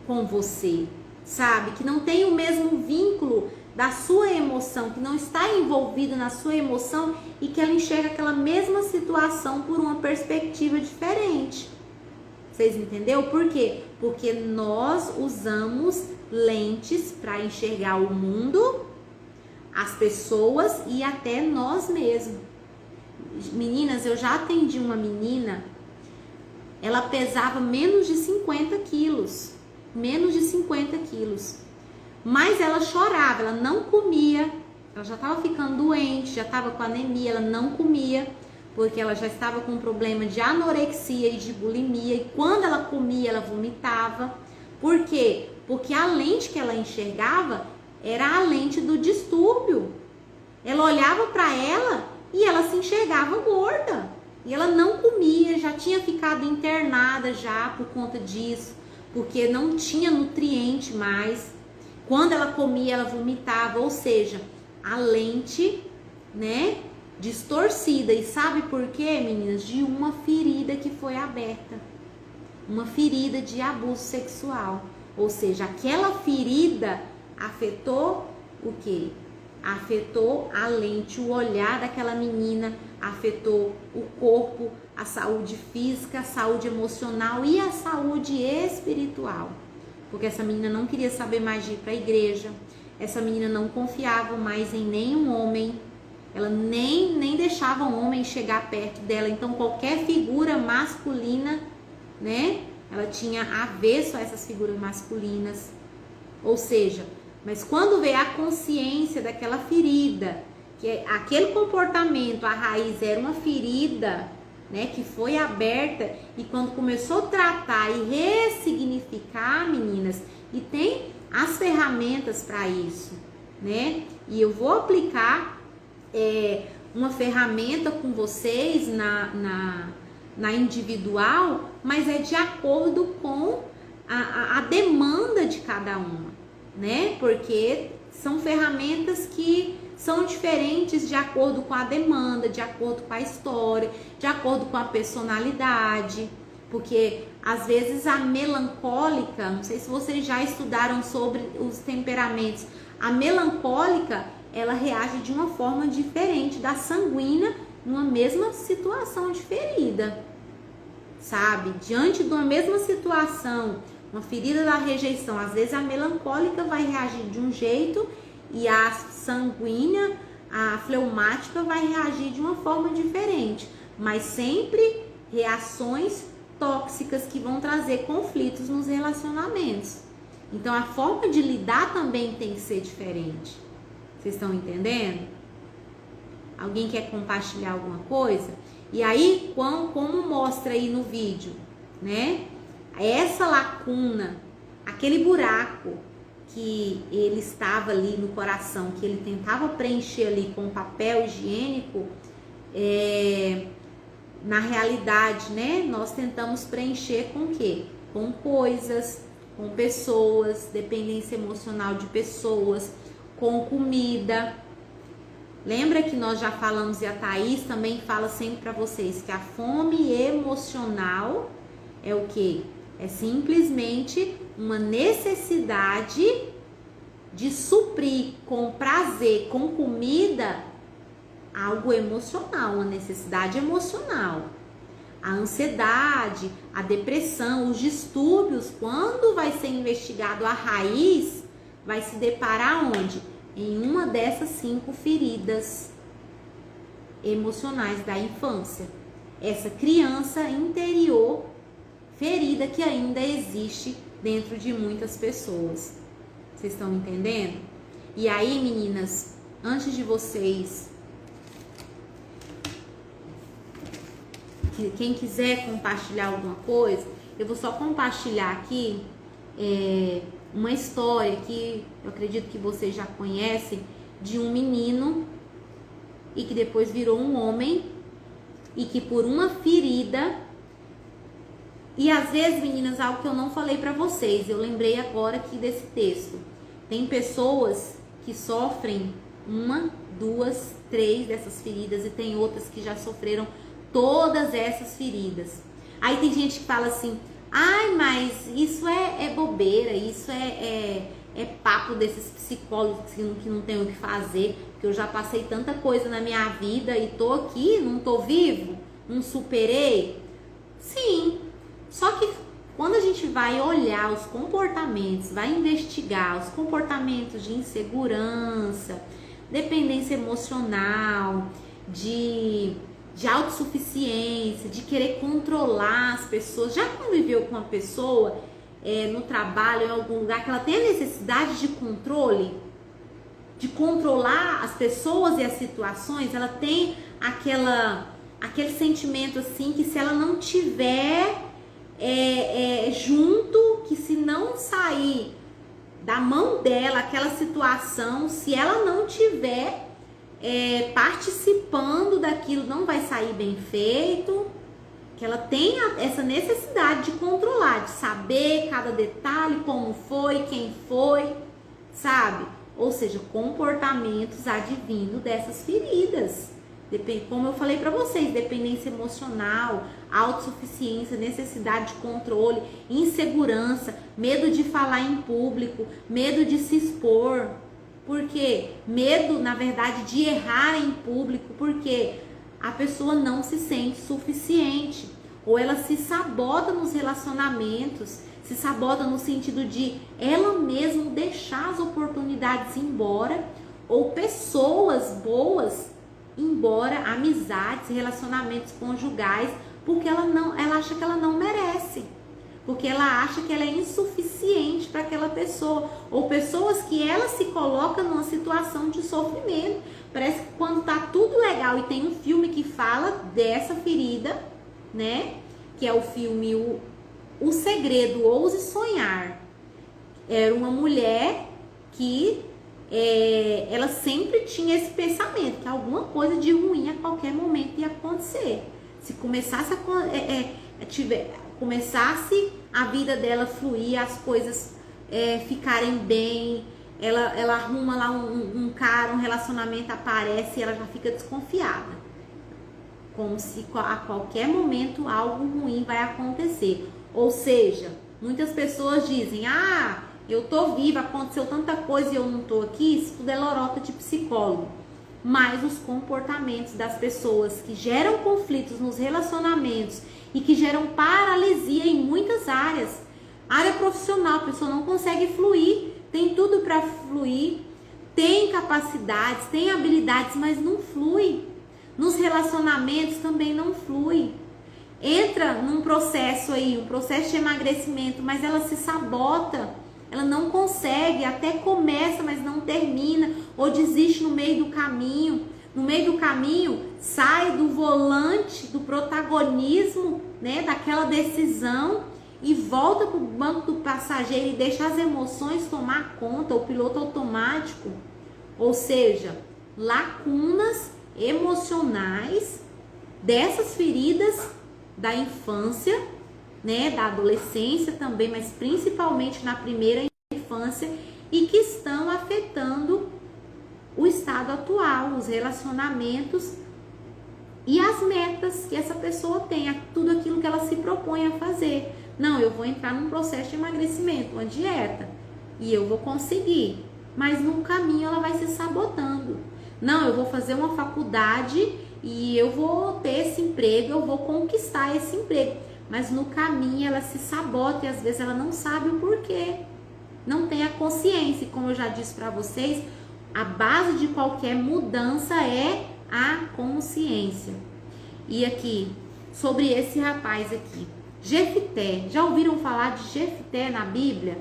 com você, sabe? Que não tem o mesmo vínculo da sua emoção, que não está envolvido na sua emoção e que ela enxerga aquela mesma situação por uma perspectiva diferente. Vocês entenderam? Por quê? Porque nós usamos lentes para enxergar o mundo, as pessoas e até nós mesmos. Meninas, eu já atendi uma menina, ela pesava menos de 50 quilos. Menos de 50 quilos. Mas ela chorava, ela não comia. Ela já estava ficando doente, já estava com anemia, ela não comia. Porque ela já estava com um problema de anorexia e de bulimia. E quando ela comia, ela vomitava. Por quê? Porque a lente que ela enxergava era a lente do distúrbio. Ela olhava para ela e ela se enxergava gorda. E ela não comia, já tinha ficado internada já por conta disso. Porque não tinha nutriente mais. Quando ela comia, ela vomitava. Ou seja, a lente, né, distorcida. E sabe por quê, meninas? De uma ferida que foi aberta. Uma ferida de abuso sexual. Ou seja, aquela ferida afetou o quê? Afetou a lente, o olhar daquela menina, afetou o corpo, a saúde física, a saúde emocional e a saúde espiritual. Porque essa menina não queria saber mais de ir para a igreja, essa menina não confiava mais em nenhum homem, ela nem deixava um homem chegar perto dela. Então qualquer figura masculina, né, ela tinha avesso a essas figuras masculinas. Ou seja, mas quando veio a consciência daquela ferida, que aquele comportamento, a raiz era uma ferida, né, que foi aberta, e quando começou a tratar e ressignificar, meninas, e tem as ferramentas para isso, né? E eu vou aplicar uma ferramenta com vocês na individual, mas é de acordo com a demanda de cada uma, né? Porque são ferramentas que são diferentes de acordo com a demanda, de acordo com a história, de acordo com a personalidade. Porque às vezes a melancólica, não sei se vocês já estudaram sobre os temperamentos, a melancólica, ela reage de uma forma diferente da sanguínea numa mesma situação de ferida, sabe? Diante de uma mesma situação, uma ferida da rejeição, às vezes a melancólica vai reagir de um jeito e a sanguínea, a fleumática, vai reagir de uma forma diferente, mas sempre reações tóxicas que vão trazer conflitos nos relacionamentos. Então a forma de lidar também tem que ser diferente. Vocês estão entendendo? Alguém quer compartilhar alguma coisa? E aí, como mostra aí no vídeo, né? Essa lacuna, aquele buraco que ele estava ali no coração, que ele tentava preencher ali com papel higiênico, na realidade, né? Nós tentamos preencher com o quê? Com coisas, com pessoas, dependência emocional de pessoas, com comida. Lembra que nós já falamos, e a Thaís também fala sempre para vocês, que a fome emocional é o quê? É simplesmente uma necessidade de suprir com prazer, com comida, algo emocional, uma necessidade emocional. A ansiedade, a depressão, os distúrbios, quando vai ser investigado a raiz, vai se deparar onde? Em uma dessas 5 feridas emocionais da infância. Essa criança interior ferida que ainda existe dentro de muitas pessoas. Vocês estão entendendo? E aí, meninas, antes de vocês, quem quiser compartilhar alguma coisa, eu vou só compartilhar aqui uma história que eu acredito que vocês já conhecem, de um menino e que depois virou um homem e que por uma ferida, e às vezes, meninas, algo que eu não falei pra vocês, eu lembrei agora aqui desse texto, tem pessoas que sofrem 1, 2, 3 dessas feridas e tem outras que já sofreram todas essas feridas. Aí tem gente que fala assim, ai, mas isso é bobeira, isso é papo desses psicólogos que não tem o que fazer, porque eu já passei tanta coisa na minha vida e tô aqui, não tô vivo, não superei. Sim, só que quando a gente vai olhar os comportamentos, vai investigar os comportamentos de insegurança, dependência emocional, de autossuficiência, de querer controlar as pessoas. Já conviveu com uma pessoa no trabalho, em algum lugar, que ela tem a necessidade de controle, de controlar as pessoas e as situações? Ela tem aquele sentimento assim, que se ela não tiver junto, que se não sair da mão dela aquela situação, se ela não tiver participando daquilo, não vai sair bem feito, que ela tenha essa necessidade de controlar, de saber cada detalhe, como foi, quem foi, sabe? Ou seja, comportamentos advindo dessas feridas. Como eu falei pra vocês, dependência emocional, autossuficiência, necessidade de controle, insegurança, medo de falar em público, medo de se expor. Por quê? Medo, na verdade, de errar em público, porque a pessoa não se sente suficiente, ou ela se sabota nos relacionamentos, se sabota no sentido de ela mesma deixar as oportunidades embora, ou pessoas boas embora, amizades, relacionamentos conjugais, porque ela acha que ela não merece, porque ela acha que ela é insuficiente para aquela pessoa, ou pessoas que ela se coloca numa situação de sofrimento. Parece que quando tá tudo legal, e tem um filme que fala dessa ferida, né, que é o filme O Segredo, Ouse Sonhar. Era uma mulher que ela sempre tinha esse pensamento, que alguma coisa de ruim a qualquer momento ia acontecer. Se começasse começasse a vida dela fluir, as coisas ficarem bem, ela arruma lá um cara, um relacionamento aparece e ela já fica desconfiada, como se a qualquer momento algo ruim vai acontecer. Ou seja, muitas pessoas dizem, eu tô viva, aconteceu tanta coisa e eu não tô aqui. Isso tudo é lorota de psicólogo. Mas os comportamentos das pessoas que geram conflitos nos relacionamentos e que geram paralisia em muitas áreas. Área profissional, a pessoa não consegue fluir, tem tudo para fluir, tem capacidades, tem habilidades, mas não flui. Nos relacionamentos também não flui. Entra num processo aí, um processo de emagrecimento, mas ela se sabota. Ela não consegue, até começa, mas não termina, ou desiste no meio do caminho. No meio do caminho, sai do volante, do protagonismo, né, daquela decisão, e volta para o banco do passageiro e deixa as emoções tomar conta, o piloto automático. Ou seja, lacunas emocionais dessas feridas da infância, né, da adolescência também, mas principalmente na primeira infância, e que estão afetando o estado atual, os relacionamentos e as metas que essa pessoa tem, tudo aquilo que ela se propõe a fazer. Não, eu vou entrar num processo de emagrecimento, uma dieta, e eu vou conseguir, mas no caminho ela vai se sabotando. Não, eu vou fazer uma faculdade e eu vou ter esse emprego, eu vou conquistar esse emprego. Mas no caminho ela se sabota e às vezes ela não sabe o porquê. Não tem a consciência. E como eu já disse para vocês, a base de qualquer mudança é a consciência. E aqui, sobre esse rapaz aqui, Jefité. Já ouviram falar de Jefité na Bíblia?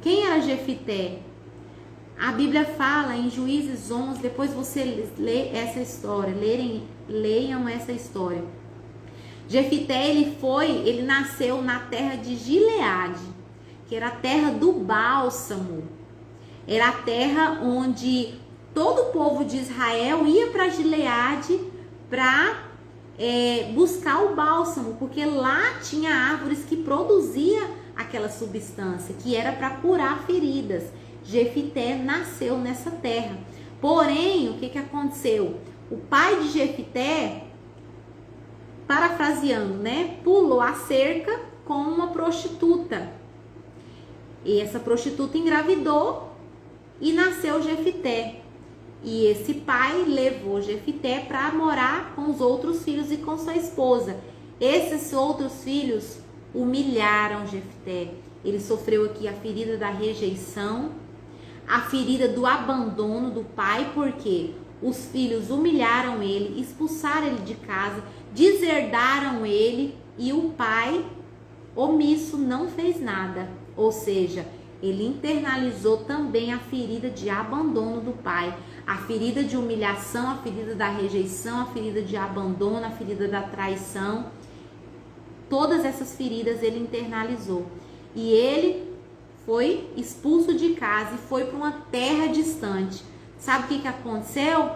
Quem era Jefité? A Bíblia fala em Juízes 11, depois você lê essa história, leiam essa história. Jefité, ele nasceu na terra de Gileade, que era a terra do bálsamo. Era a terra onde todo o povo de Israel ia para Gileade para buscar o bálsamo, porque lá tinha árvores que produzia aquela substância, que era para curar feridas. Jefité nasceu nessa terra. Porém, o que aconteceu? O pai de Jefité, parafraseando, né, pulou a cerca com uma prostituta. E essa prostituta engravidou e nasceu Jefité. E esse pai levou Jefité para morar com os outros filhos e com sua esposa. Esses outros filhos humilharam Jefité. Ele sofreu aqui a ferida da rejeição, a ferida do abandono do pai, porque os filhos humilharam ele, expulsaram ele de casa, deserdaram ele e o pai omisso não fez nada. Ou seja, ele internalizou também a ferida de abandono do pai, a ferida de humilhação, a ferida da rejeição, a ferida de abandono, a ferida da traição. Todas essas feridas ele internalizou. E ele foi expulso de casa e foi para uma terra distante. Sabe o que aconteceu?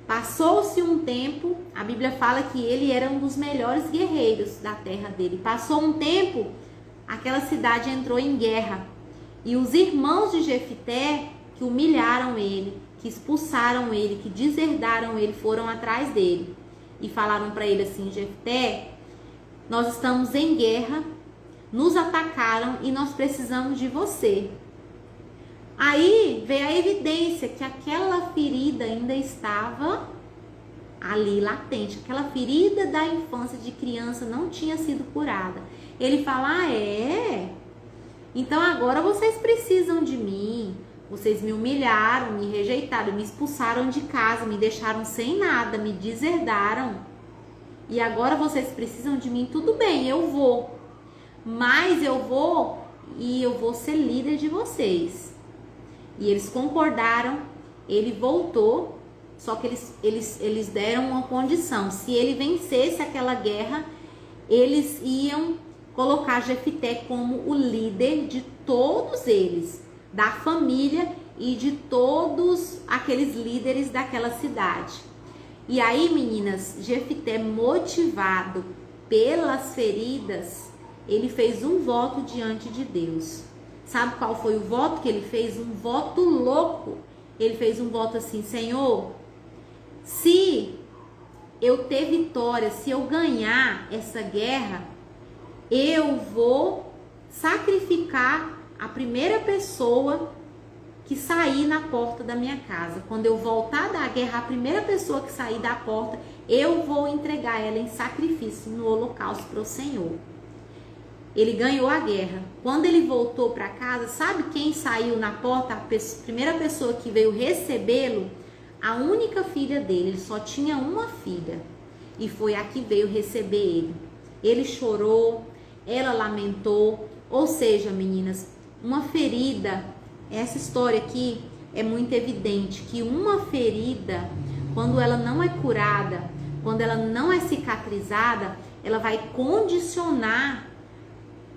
Passou-se um tempo, a Bíblia fala que ele era um dos melhores guerreiros da terra dele. Passou um tempo, aquela cidade entrou em guerra. E os irmãos de Jefité, que humilharam ele, que expulsaram ele, que deserdaram ele, foram atrás dele. E falaram para ele assim: Jefité, nós estamos em guerra, nos atacaram e nós precisamos de você. Aí veio a evidência que aquela ferida ainda estava ali latente. Aquela ferida da infância de criança não tinha sido curada. Ele fala: então agora vocês precisam de mim. Vocês me humilharam, me rejeitaram, me expulsaram de casa, me deixaram sem nada, me deserdaram. E agora vocês precisam de mim. Tudo bem, eu vou. Mas eu vou e eu vou ser líder de vocês. E eles concordaram, ele voltou, só que eles deram uma condição: se ele vencesse aquela guerra, eles iam colocar Jefité como o líder de todos eles, da família e de todos aqueles líderes daquela cidade. E aí, meninas, Jefité, motivado pelas feridas, ele fez um voto diante de Deus. Sabe qual foi o voto que ele fez? Um voto louco. Ele fez um voto assim: Senhor, se eu ter vitória, se eu ganhar essa guerra, eu vou sacrificar a primeira pessoa que sair na porta da minha casa. Quando eu voltar da guerra, a primeira pessoa que sair da porta, eu vou entregar ela em sacrifício, no holocausto para o Senhor. Ele ganhou a guerra. Quando ele voltou para casa, sabe quem saiu na porta? A primeira pessoa que veio recebê-lo, a única filha dele. Ele só tinha uma filha. E foi a que veio receber ele. Ele chorou, ela lamentou. Ou seja, meninas, uma ferida, essa história aqui é muito evidente que uma ferida, quando ela não é curada, quando ela não é cicatrizada, ela vai condicionar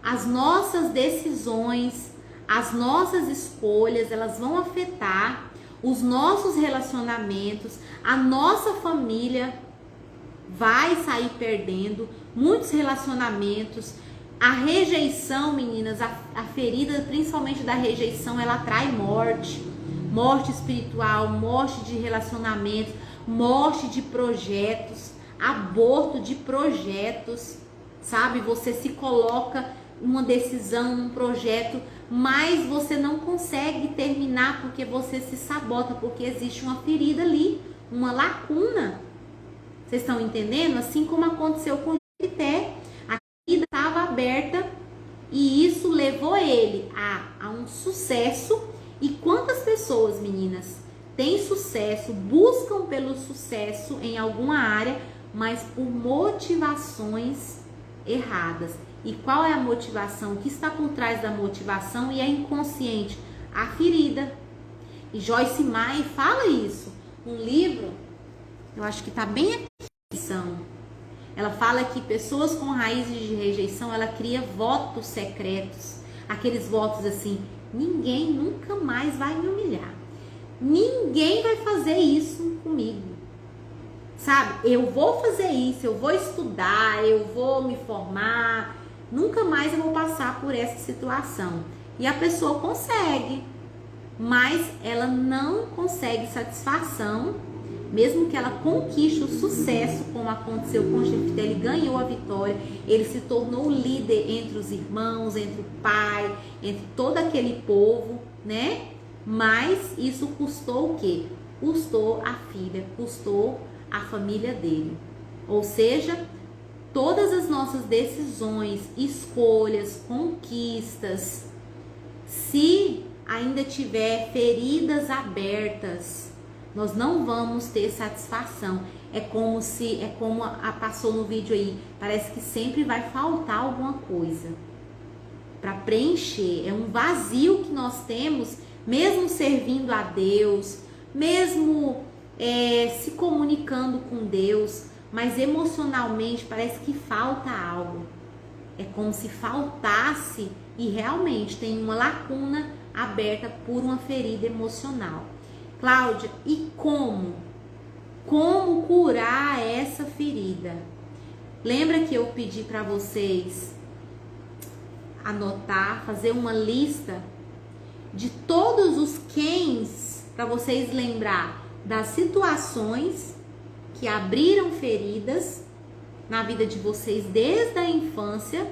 as nossas decisões, as nossas escolhas, elas vão afetar os nossos relacionamentos, a nossa família vai sair perdendo, muitos relacionamentos. A rejeição, meninas, a ferida, principalmente da rejeição, ela traz morte, morte espiritual, morte de relacionamentos, morte de projetos, aborto de projetos, sabe? Você se coloca uma decisão, um projeto, mas você não consegue terminar porque você se sabota, porque existe uma ferida ali, uma lacuna. Vocês estão entendendo? Assim como aconteceu com Jefité, a ferida estava aberta e isso levou ele a um sucesso. E quantas pessoas, meninas, têm sucesso, buscam pelo sucesso em alguma área, mas por motivações erradas. E qual é a motivação? O que está por trás da motivação? E é inconsciente. A ferida. E Joyce Meyer fala isso. Um livro, eu acho que tá bem aqui na descrição. Ela fala que pessoas com raízes de rejeição, ela cria votos secretos. Aqueles votos assim, ninguém nunca mais vai me humilhar. Ninguém vai fazer isso comigo. Sabe? Eu vou fazer isso, eu vou estudar, eu vou me formar. Nunca mais eu vou passar por essa situação. E a pessoa consegue, mas ela não consegue satisfação, mesmo que ela conquiste o sucesso, como aconteceu com o Jefté. Ele ganhou a vitória, ele se tornou líder entre os irmãos, entre o pai, entre todo aquele povo, né? Mas isso custou o quê? Custou a filha, custou a família dele. Ou seja, todas as nossas decisões, escolhas, conquistas, se ainda tiver feridas abertas, nós não vamos ter satisfação. É como passou no vídeo aí, parece que sempre vai faltar alguma coisa para preencher. É um vazio que nós temos, mesmo servindo a Deus, mesmo se comunicando com Deus, mas emocionalmente parece que falta algo. É como se faltasse, e realmente tem uma lacuna aberta por uma ferida emocional. Cláudia, e como? Como curar essa ferida? Lembra que eu pedi para vocês anotar, fazer uma lista de todos os quens, para vocês lembrar das situações que abriram feridas na vida de vocês desde a infância,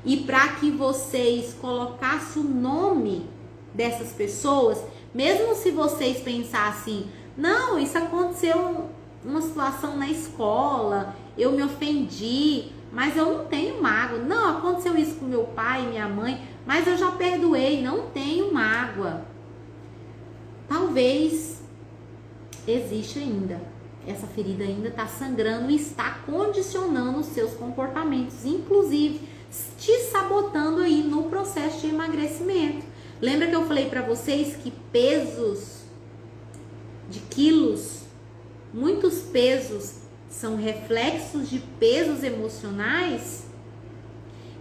e para que vocês colocassem o nome dessas pessoas, mesmo se vocês pensassem, não, isso aconteceu uma situação na escola, eu me ofendi, mas eu não tenho mágoa. Não, aconteceu isso com meu pai e minha mãe, mas eu já perdoei, não tenho mágoa. Talvez existe ainda, essa ferida ainda está sangrando e está condicionando os seus comportamentos, inclusive te sabotando aí no processo de emagrecimento. Lembra que eu falei para vocês que pesos de quilos, muitos pesos são reflexos de pesos emocionais?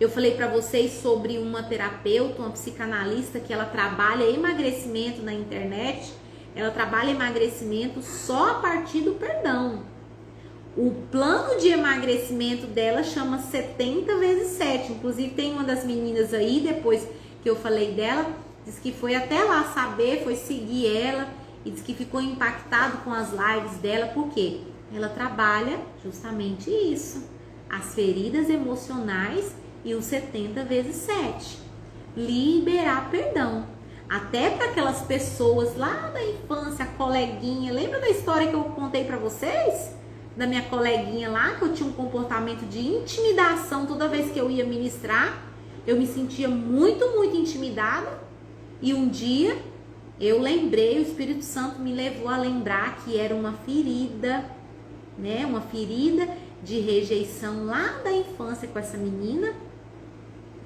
Eu falei para vocês sobre uma terapeuta, uma psicanalista, que ela trabalha emagrecimento na internet. Ela trabalha emagrecimento só a partir do perdão. O plano de emagrecimento dela chama 70 vezes 7. Inclusive tem uma das meninas aí, depois que eu falei dela, disse que foi até lá saber, foi seguir ela e disse que ficou impactado com as lives dela. Por quê? Ela trabalha justamente isso, as feridas emocionais e os 70 vezes 7. Liberar perdão. Até para aquelas pessoas lá da infância, a coleguinha. Lembra da história que eu contei para vocês? Da minha coleguinha lá, que eu tinha um comportamento de intimidação toda vez que eu ia ministrar. Eu me sentia muito intimidada. E um dia eu lembrei, o Espírito Santo me levou a lembrar que era uma ferida, né? Uma ferida de rejeição lá da infância com essa menina.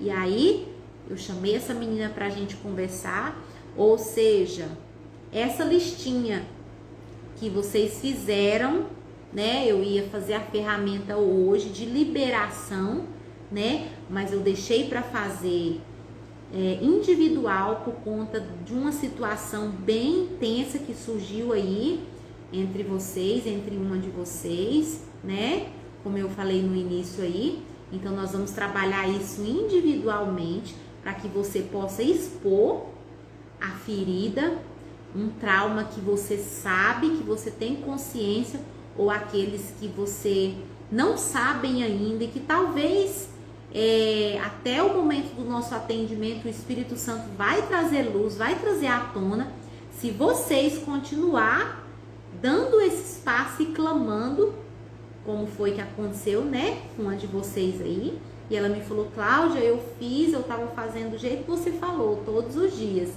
E aí eu chamei essa menina pra gente conversar. Ou seja, essa listinha que vocês fizeram, né? Eu ia fazer a ferramenta hoje de liberação, né? Mas eu deixei para fazer individual por conta de uma situação bem intensa que surgiu aí entre vocês, entre uma de vocês, né? Como eu falei no início aí. Então nós vamos trabalhar isso individualmente para que você possa expor a ferida, um trauma que você sabe, que você tem consciência, ou aqueles que você não sabem ainda e que talvez até o momento do nosso atendimento o Espírito Santo vai trazer luz, vai trazer à tona, se vocês continuar dando esse espaço e clamando, como foi que aconteceu, né, com uma de vocês aí. E ela me falou, Cláudia, eu tava fazendo do jeito que você falou, todos os dias,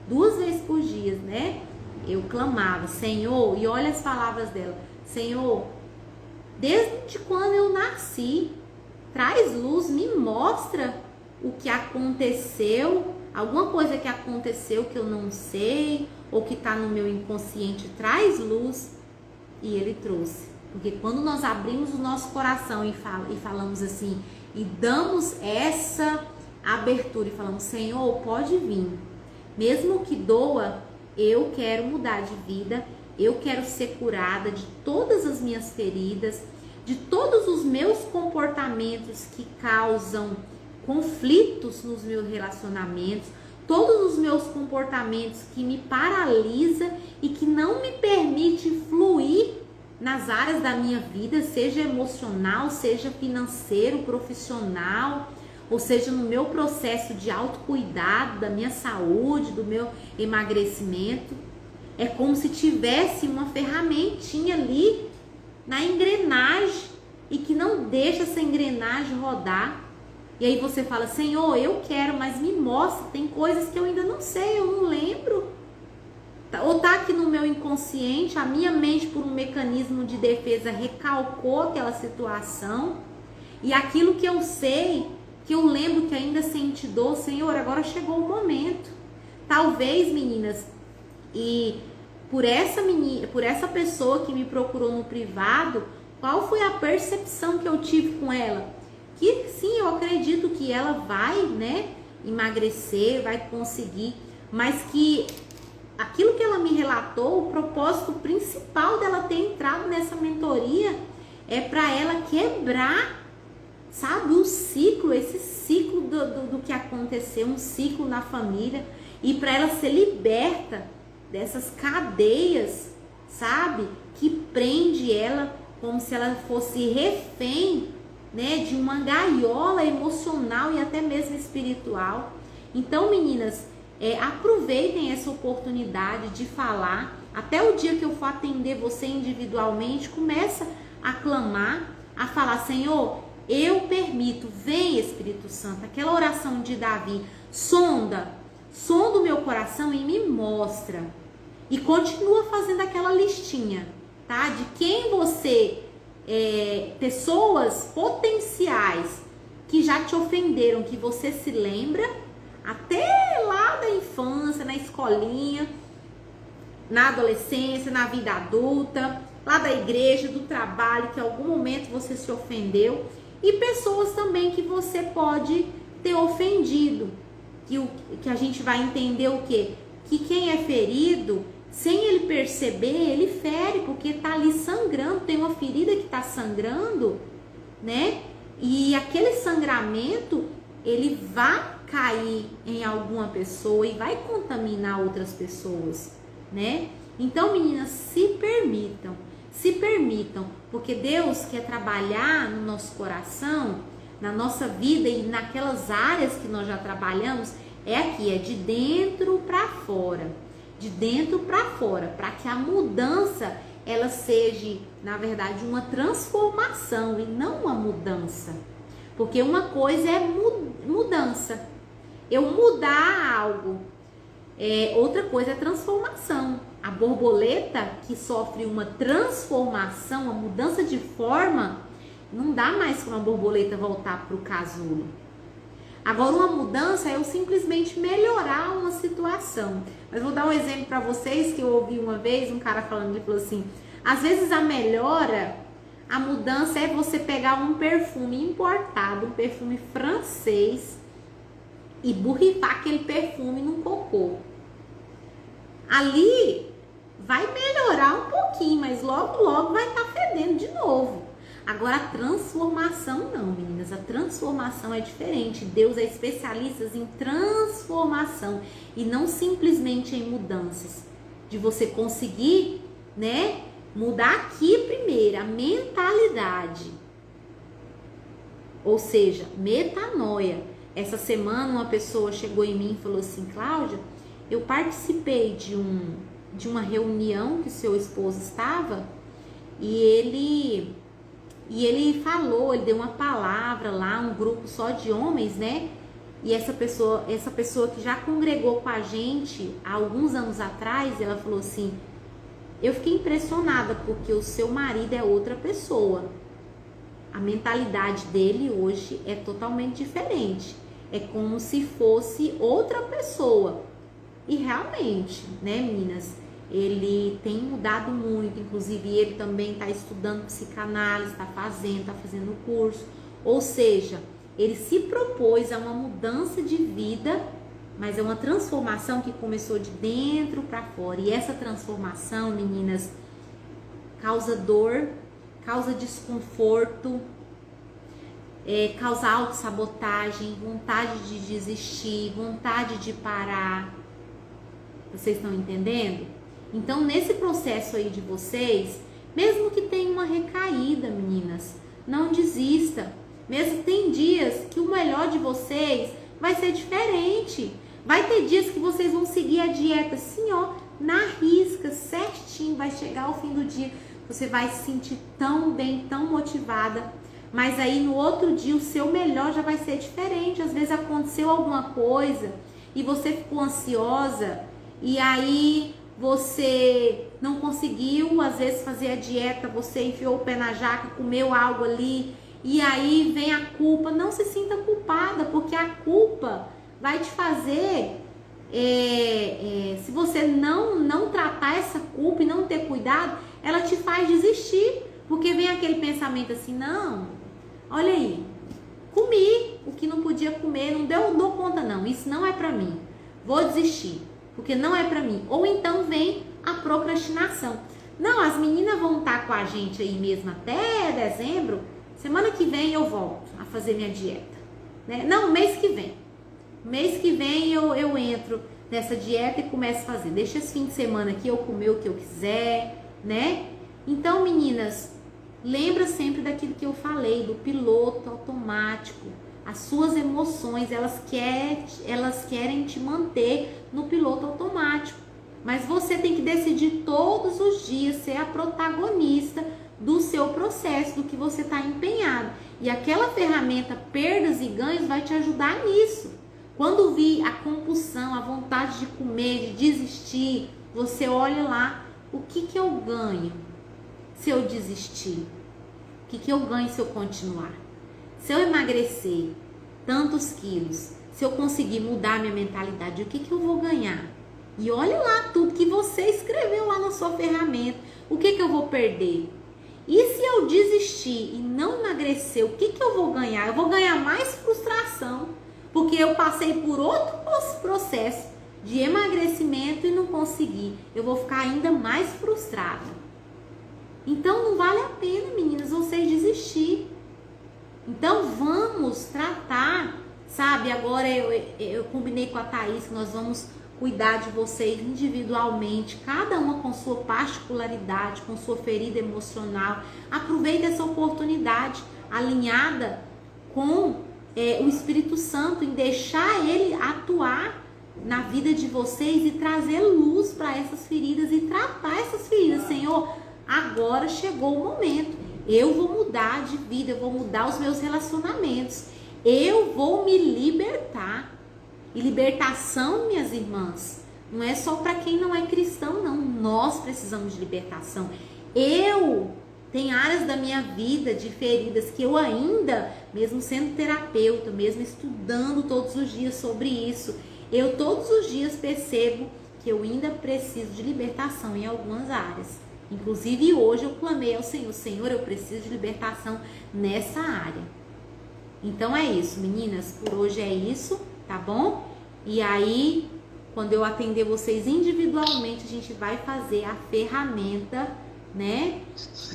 2 vezes por dia, né? Eu clamava, Senhor, e olha as palavras dela, Senhor, desde quando eu nasci, traz luz, me mostra o que aconteceu, alguma coisa que aconteceu que eu não sei, ou que está no meu inconsciente traz luz, e ele trouxe. Porque quando nós abrimos o nosso coração e falamos assim, e damos essa abertura e falamos, Senhor, pode vir. Mesmo que doa, eu quero mudar de vida, eu quero ser curada de todas as minhas feridas, de todos os meus comportamentos que causam conflitos nos meus relacionamentos, todos os meus comportamentos que me paralisam e que não me permite fluir nas áreas da minha vida, seja emocional, seja financeiro, profissional, ou seja, no meu processo de autocuidado, da minha saúde, do meu emagrecimento. É como se tivesse uma ferramentinha ali na engrenagem e que não deixa essa engrenagem rodar. E aí você fala, Senhor, eu quero, mas me mostra, tem coisas que eu ainda não sei, eu não lembro. Ou tá aqui no meu inconsciente, a minha mente, por um mecanismo de defesa, recalcou aquela situação. E aquilo que eu sei, que eu lembro que ainda senti dor, Senhor, agora chegou o momento. Talvez, meninas, e por essa pessoa que me procurou no privado, qual foi a percepção que eu tive com ela? Que sim, eu acredito que ela vai, né, emagrecer, vai conseguir, mas que aquilo que ela me relatou, o propósito principal dela ter entrado nessa mentoria é para ela quebrar, sabe, o ciclo, esse ciclo do que aconteceu, um ciclo na família, e para ela ser liberta dessas cadeias, sabe, que prende ela como se ela fosse refém, né, de uma gaiola emocional e até mesmo espiritual. Então, meninas, aproveitem essa oportunidade de falar. Até o dia que eu for atender você individualmente, começa a clamar, a falar, Senhor, eu permito, vem Espírito Santo, aquela oração de Davi, sonda o meu coração e me mostra. E continua fazendo aquela listinha, tá? De quem você, pessoas potenciais que já te ofenderam, que você se lembra, até lá da infância, na escolinha, na adolescência, na vida adulta, lá da igreja, do trabalho, que em algum momento você se ofendeu, e pessoas também que você pode ter ofendido, que a gente vai entender o quê? Que quem é ferido, sem ele perceber, ele fere, porque tá ali sangrando, tem uma ferida que tá sangrando, né? E aquele sangramento, ele vai cair em alguma pessoa e vai contaminar outras pessoas, né? Então, meninas, se permitam, porque Deus quer trabalhar no nosso coração, na nossa vida e naquelas áreas que nós já trabalhamos, é de dentro para fora, para que a mudança ela seja, na verdade, uma transformação e não uma mudança, porque uma coisa é mudança, eu mudar algo, outra coisa é transformação. A borboleta que sofre uma transformação, uma mudança de forma, não dá mais para uma borboleta voltar para o casulo. Agora, uma mudança é eu simplesmente melhorar uma situação. Mas vou dar um exemplo para vocês que eu ouvi uma vez, um cara falando, ele falou assim, às vezes a mudança é você pegar um perfume importado, um perfume francês, e borrifar aquele perfume num cocô. Ali vai melhorar um pouquinho, mas logo vai estar fedendo de novo. Agora, a transformação não, meninas. A transformação é diferente. Deus é especialista em transformação e não simplesmente em mudanças. De você conseguir, né, mudar aqui primeiro, a mentalidade. Ou seja, metanoia. Essa semana uma pessoa chegou em mim e falou assim, Cláudia, eu participei de uma reunião que seu esposo estava e ele falou, ele deu uma palavra lá, um grupo só de homens, né? E essa pessoa que já congregou com a gente há alguns anos atrás, ela falou assim, eu fiquei impressionada porque o seu marido é outra pessoa. A mentalidade dele hoje é totalmente diferente. É como se fosse outra pessoa. E realmente, né, meninas, ele tem mudado muito, inclusive ele também está estudando psicanálise, está fazendo curso, ou seja, ele se propôs a uma mudança de vida, mas é uma transformação que começou de dentro para fora, e essa transformação, meninas, causa dor, causa desconforto, causa autossabotagem, vontade de desistir, vontade de parar. Vocês estão entendendo? Então, nesse processo aí de vocês, mesmo que tenha uma recaída, meninas, não desista. Mesmo tem dias que o melhor de vocês vai ser diferente. Vai ter dias que vocês vão seguir a dieta assim, ó, na risca, certinho. Vai chegar ao fim do dia, você vai se sentir tão bem, tão motivada. Mas aí no outro dia o seu melhor já vai ser diferente. Às vezes aconteceu alguma coisa e você ficou ansiosa e aí você não conseguiu, às vezes, fazer a dieta, você enfiou o pé na jaca, comeu algo ali, e aí vem a culpa. Não se sinta culpada, porque a culpa vai te fazer, se você não tratar essa culpa e não ter cuidado, ela te faz desistir, porque vem aquele pensamento assim, não, olha aí, comi o que não podia comer, não dou conta não, isso não é pra mim, vou desistir, porque não é pra mim. Ou então vem a procrastinação. Não, as meninas vão estar com a gente aí mesmo até dezembro, semana que vem eu volto a fazer minha dieta, né? Não, mês que vem eu entro nessa dieta e começo a fazer, deixa esse fim de semana aqui eu comer o que eu quiser, né? Então, meninas, lembra sempre daquilo que eu falei, do piloto automático. As suas emoções, elas querem te manter no piloto automático. Mas você tem que decidir todos os dias ser a protagonista do seu processo, do que você está empenhado. E aquela ferramenta perdas e ganhos vai te ajudar nisso. Quando vir a compulsão, a vontade de comer, de desistir, você olha lá, o que eu ganho se eu desistir? O que eu ganho se eu continuar? Se eu emagrecer tantos quilos, se eu conseguir mudar minha mentalidade, o que eu vou ganhar? E olha lá tudo que você escreveu lá na sua ferramenta. O que eu vou perder? E se eu desistir e não emagrecer, o que eu vou ganhar? Eu vou ganhar mais frustração, porque eu passei por outro processo de emagrecimento e não consegui. Eu vou ficar ainda mais frustrada. Então não vale a pena, meninas, vocês desistir. Então vamos tratar, sabe? Agora eu combinei com a Thaís que nós vamos cuidar de vocês individualmente, cada uma com sua particularidade, com sua ferida emocional. Aproveite essa oportunidade alinhada com o Espírito Santo, em deixar ele atuar na vida de vocês e trazer luz para essas feridas e tratar essas feridas. Senhor, agora chegou o momento. Eu vou mudar de vida, eu vou mudar os meus relacionamentos. Eu vou me libertar. E libertação, minhas irmãs, não é só para quem não é cristão, não. Nós precisamos de libertação. Tenho áreas da minha vida de feridas que eu ainda, mesmo sendo terapeuta, mesmo estudando todos os dias sobre isso, eu todos os dias percebo que eu ainda preciso de libertação em algumas áreas. Inclusive hoje eu clamei ao Senhor, Senhor, eu preciso de libertação nessa área. Então é isso, meninas, por hoje é isso, tá bom? E aí, quando eu atender vocês individualmente, a gente vai fazer a ferramenta, né,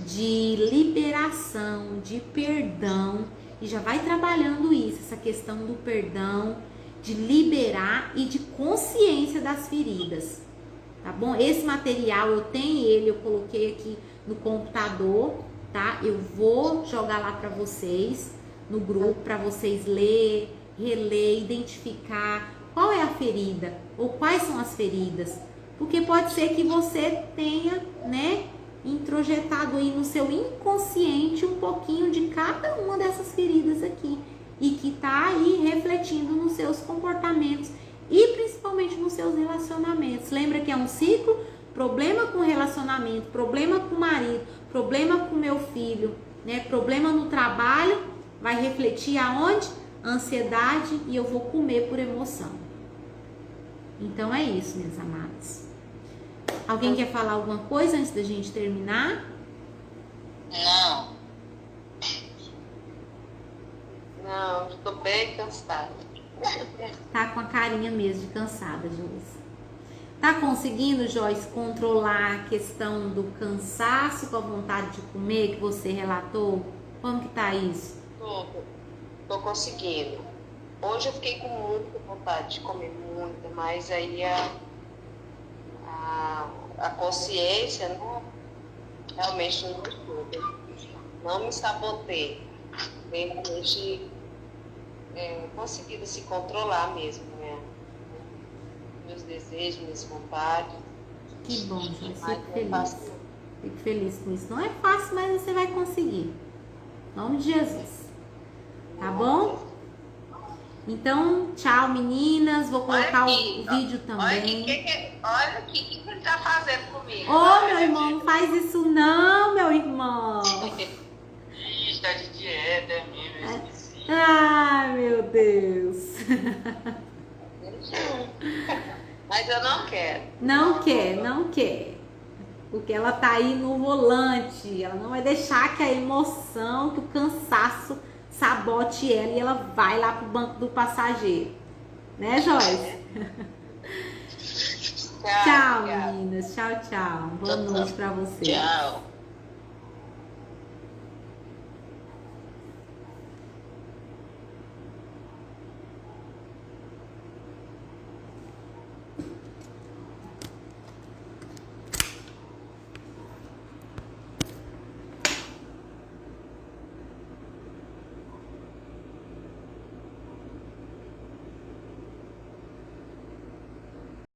de liberação, de perdão, e já vai trabalhando isso, essa questão do perdão, de liberar e de consciência das feridas. Tá bom? Esse material eu tenho ele, eu coloquei aqui no computador, tá? Eu vou jogar lá para vocês no grupo para vocês ler, reler, identificar qual é a ferida ou quais são as feridas, porque pode ser que você tenha, né, introjetado aí no seu inconsciente um pouquinho de cada uma dessas feridas aqui e que tá aí refletindo nos seus comportamentos e principalmente nos seus relacionamentos. Lembra que é um ciclo? Problema com relacionamento, problema com o marido, problema com meu filho, né? Problema no trabalho, vai refletir aonde? Ansiedade, e eu vou comer por emoção. Então é isso, minhas amadas. Alguém quer falar alguma coisa antes da gente terminar? Não. Não, estou bem cansada. Tá com a carinha mesmo de cansada, Joyce. Tá conseguindo, Joyce, controlar a questão do cansaço com a vontade de comer que você relatou? Como que tá isso? Tô conseguindo. Hoje eu fiquei com muita vontade de comer muita, mas aí a consciência realmente não ajuda. Não me sabotei. Realmente conseguido se controlar mesmo, né? Meus desejos, minhas vontades. Que bom, Joyce. Mas Fico não é feliz. fácil. Fico feliz com isso. Não é fácil, mas você vai conseguir. Em nome de Jesus. Tá bom? Então, tchau, meninas. Vou colocar o vídeo também. Olha aqui, o que ele tá fazendo comigo? Ô, meu irmão, não faz isso não, meu irmão. Ih, está de dieta, é mesmo, eu esqueci. Ai, meu Deus. Mas eu não quero. Não quer. Porque ela tá aí no volante. Ela não vai deixar que a emoção, que o cansaço sabote ela e ela vai lá pro banco do passageiro. Né, Joyce? Tchau, meninas. Tchau, tchau. Boa noite pra vocês. Tchau.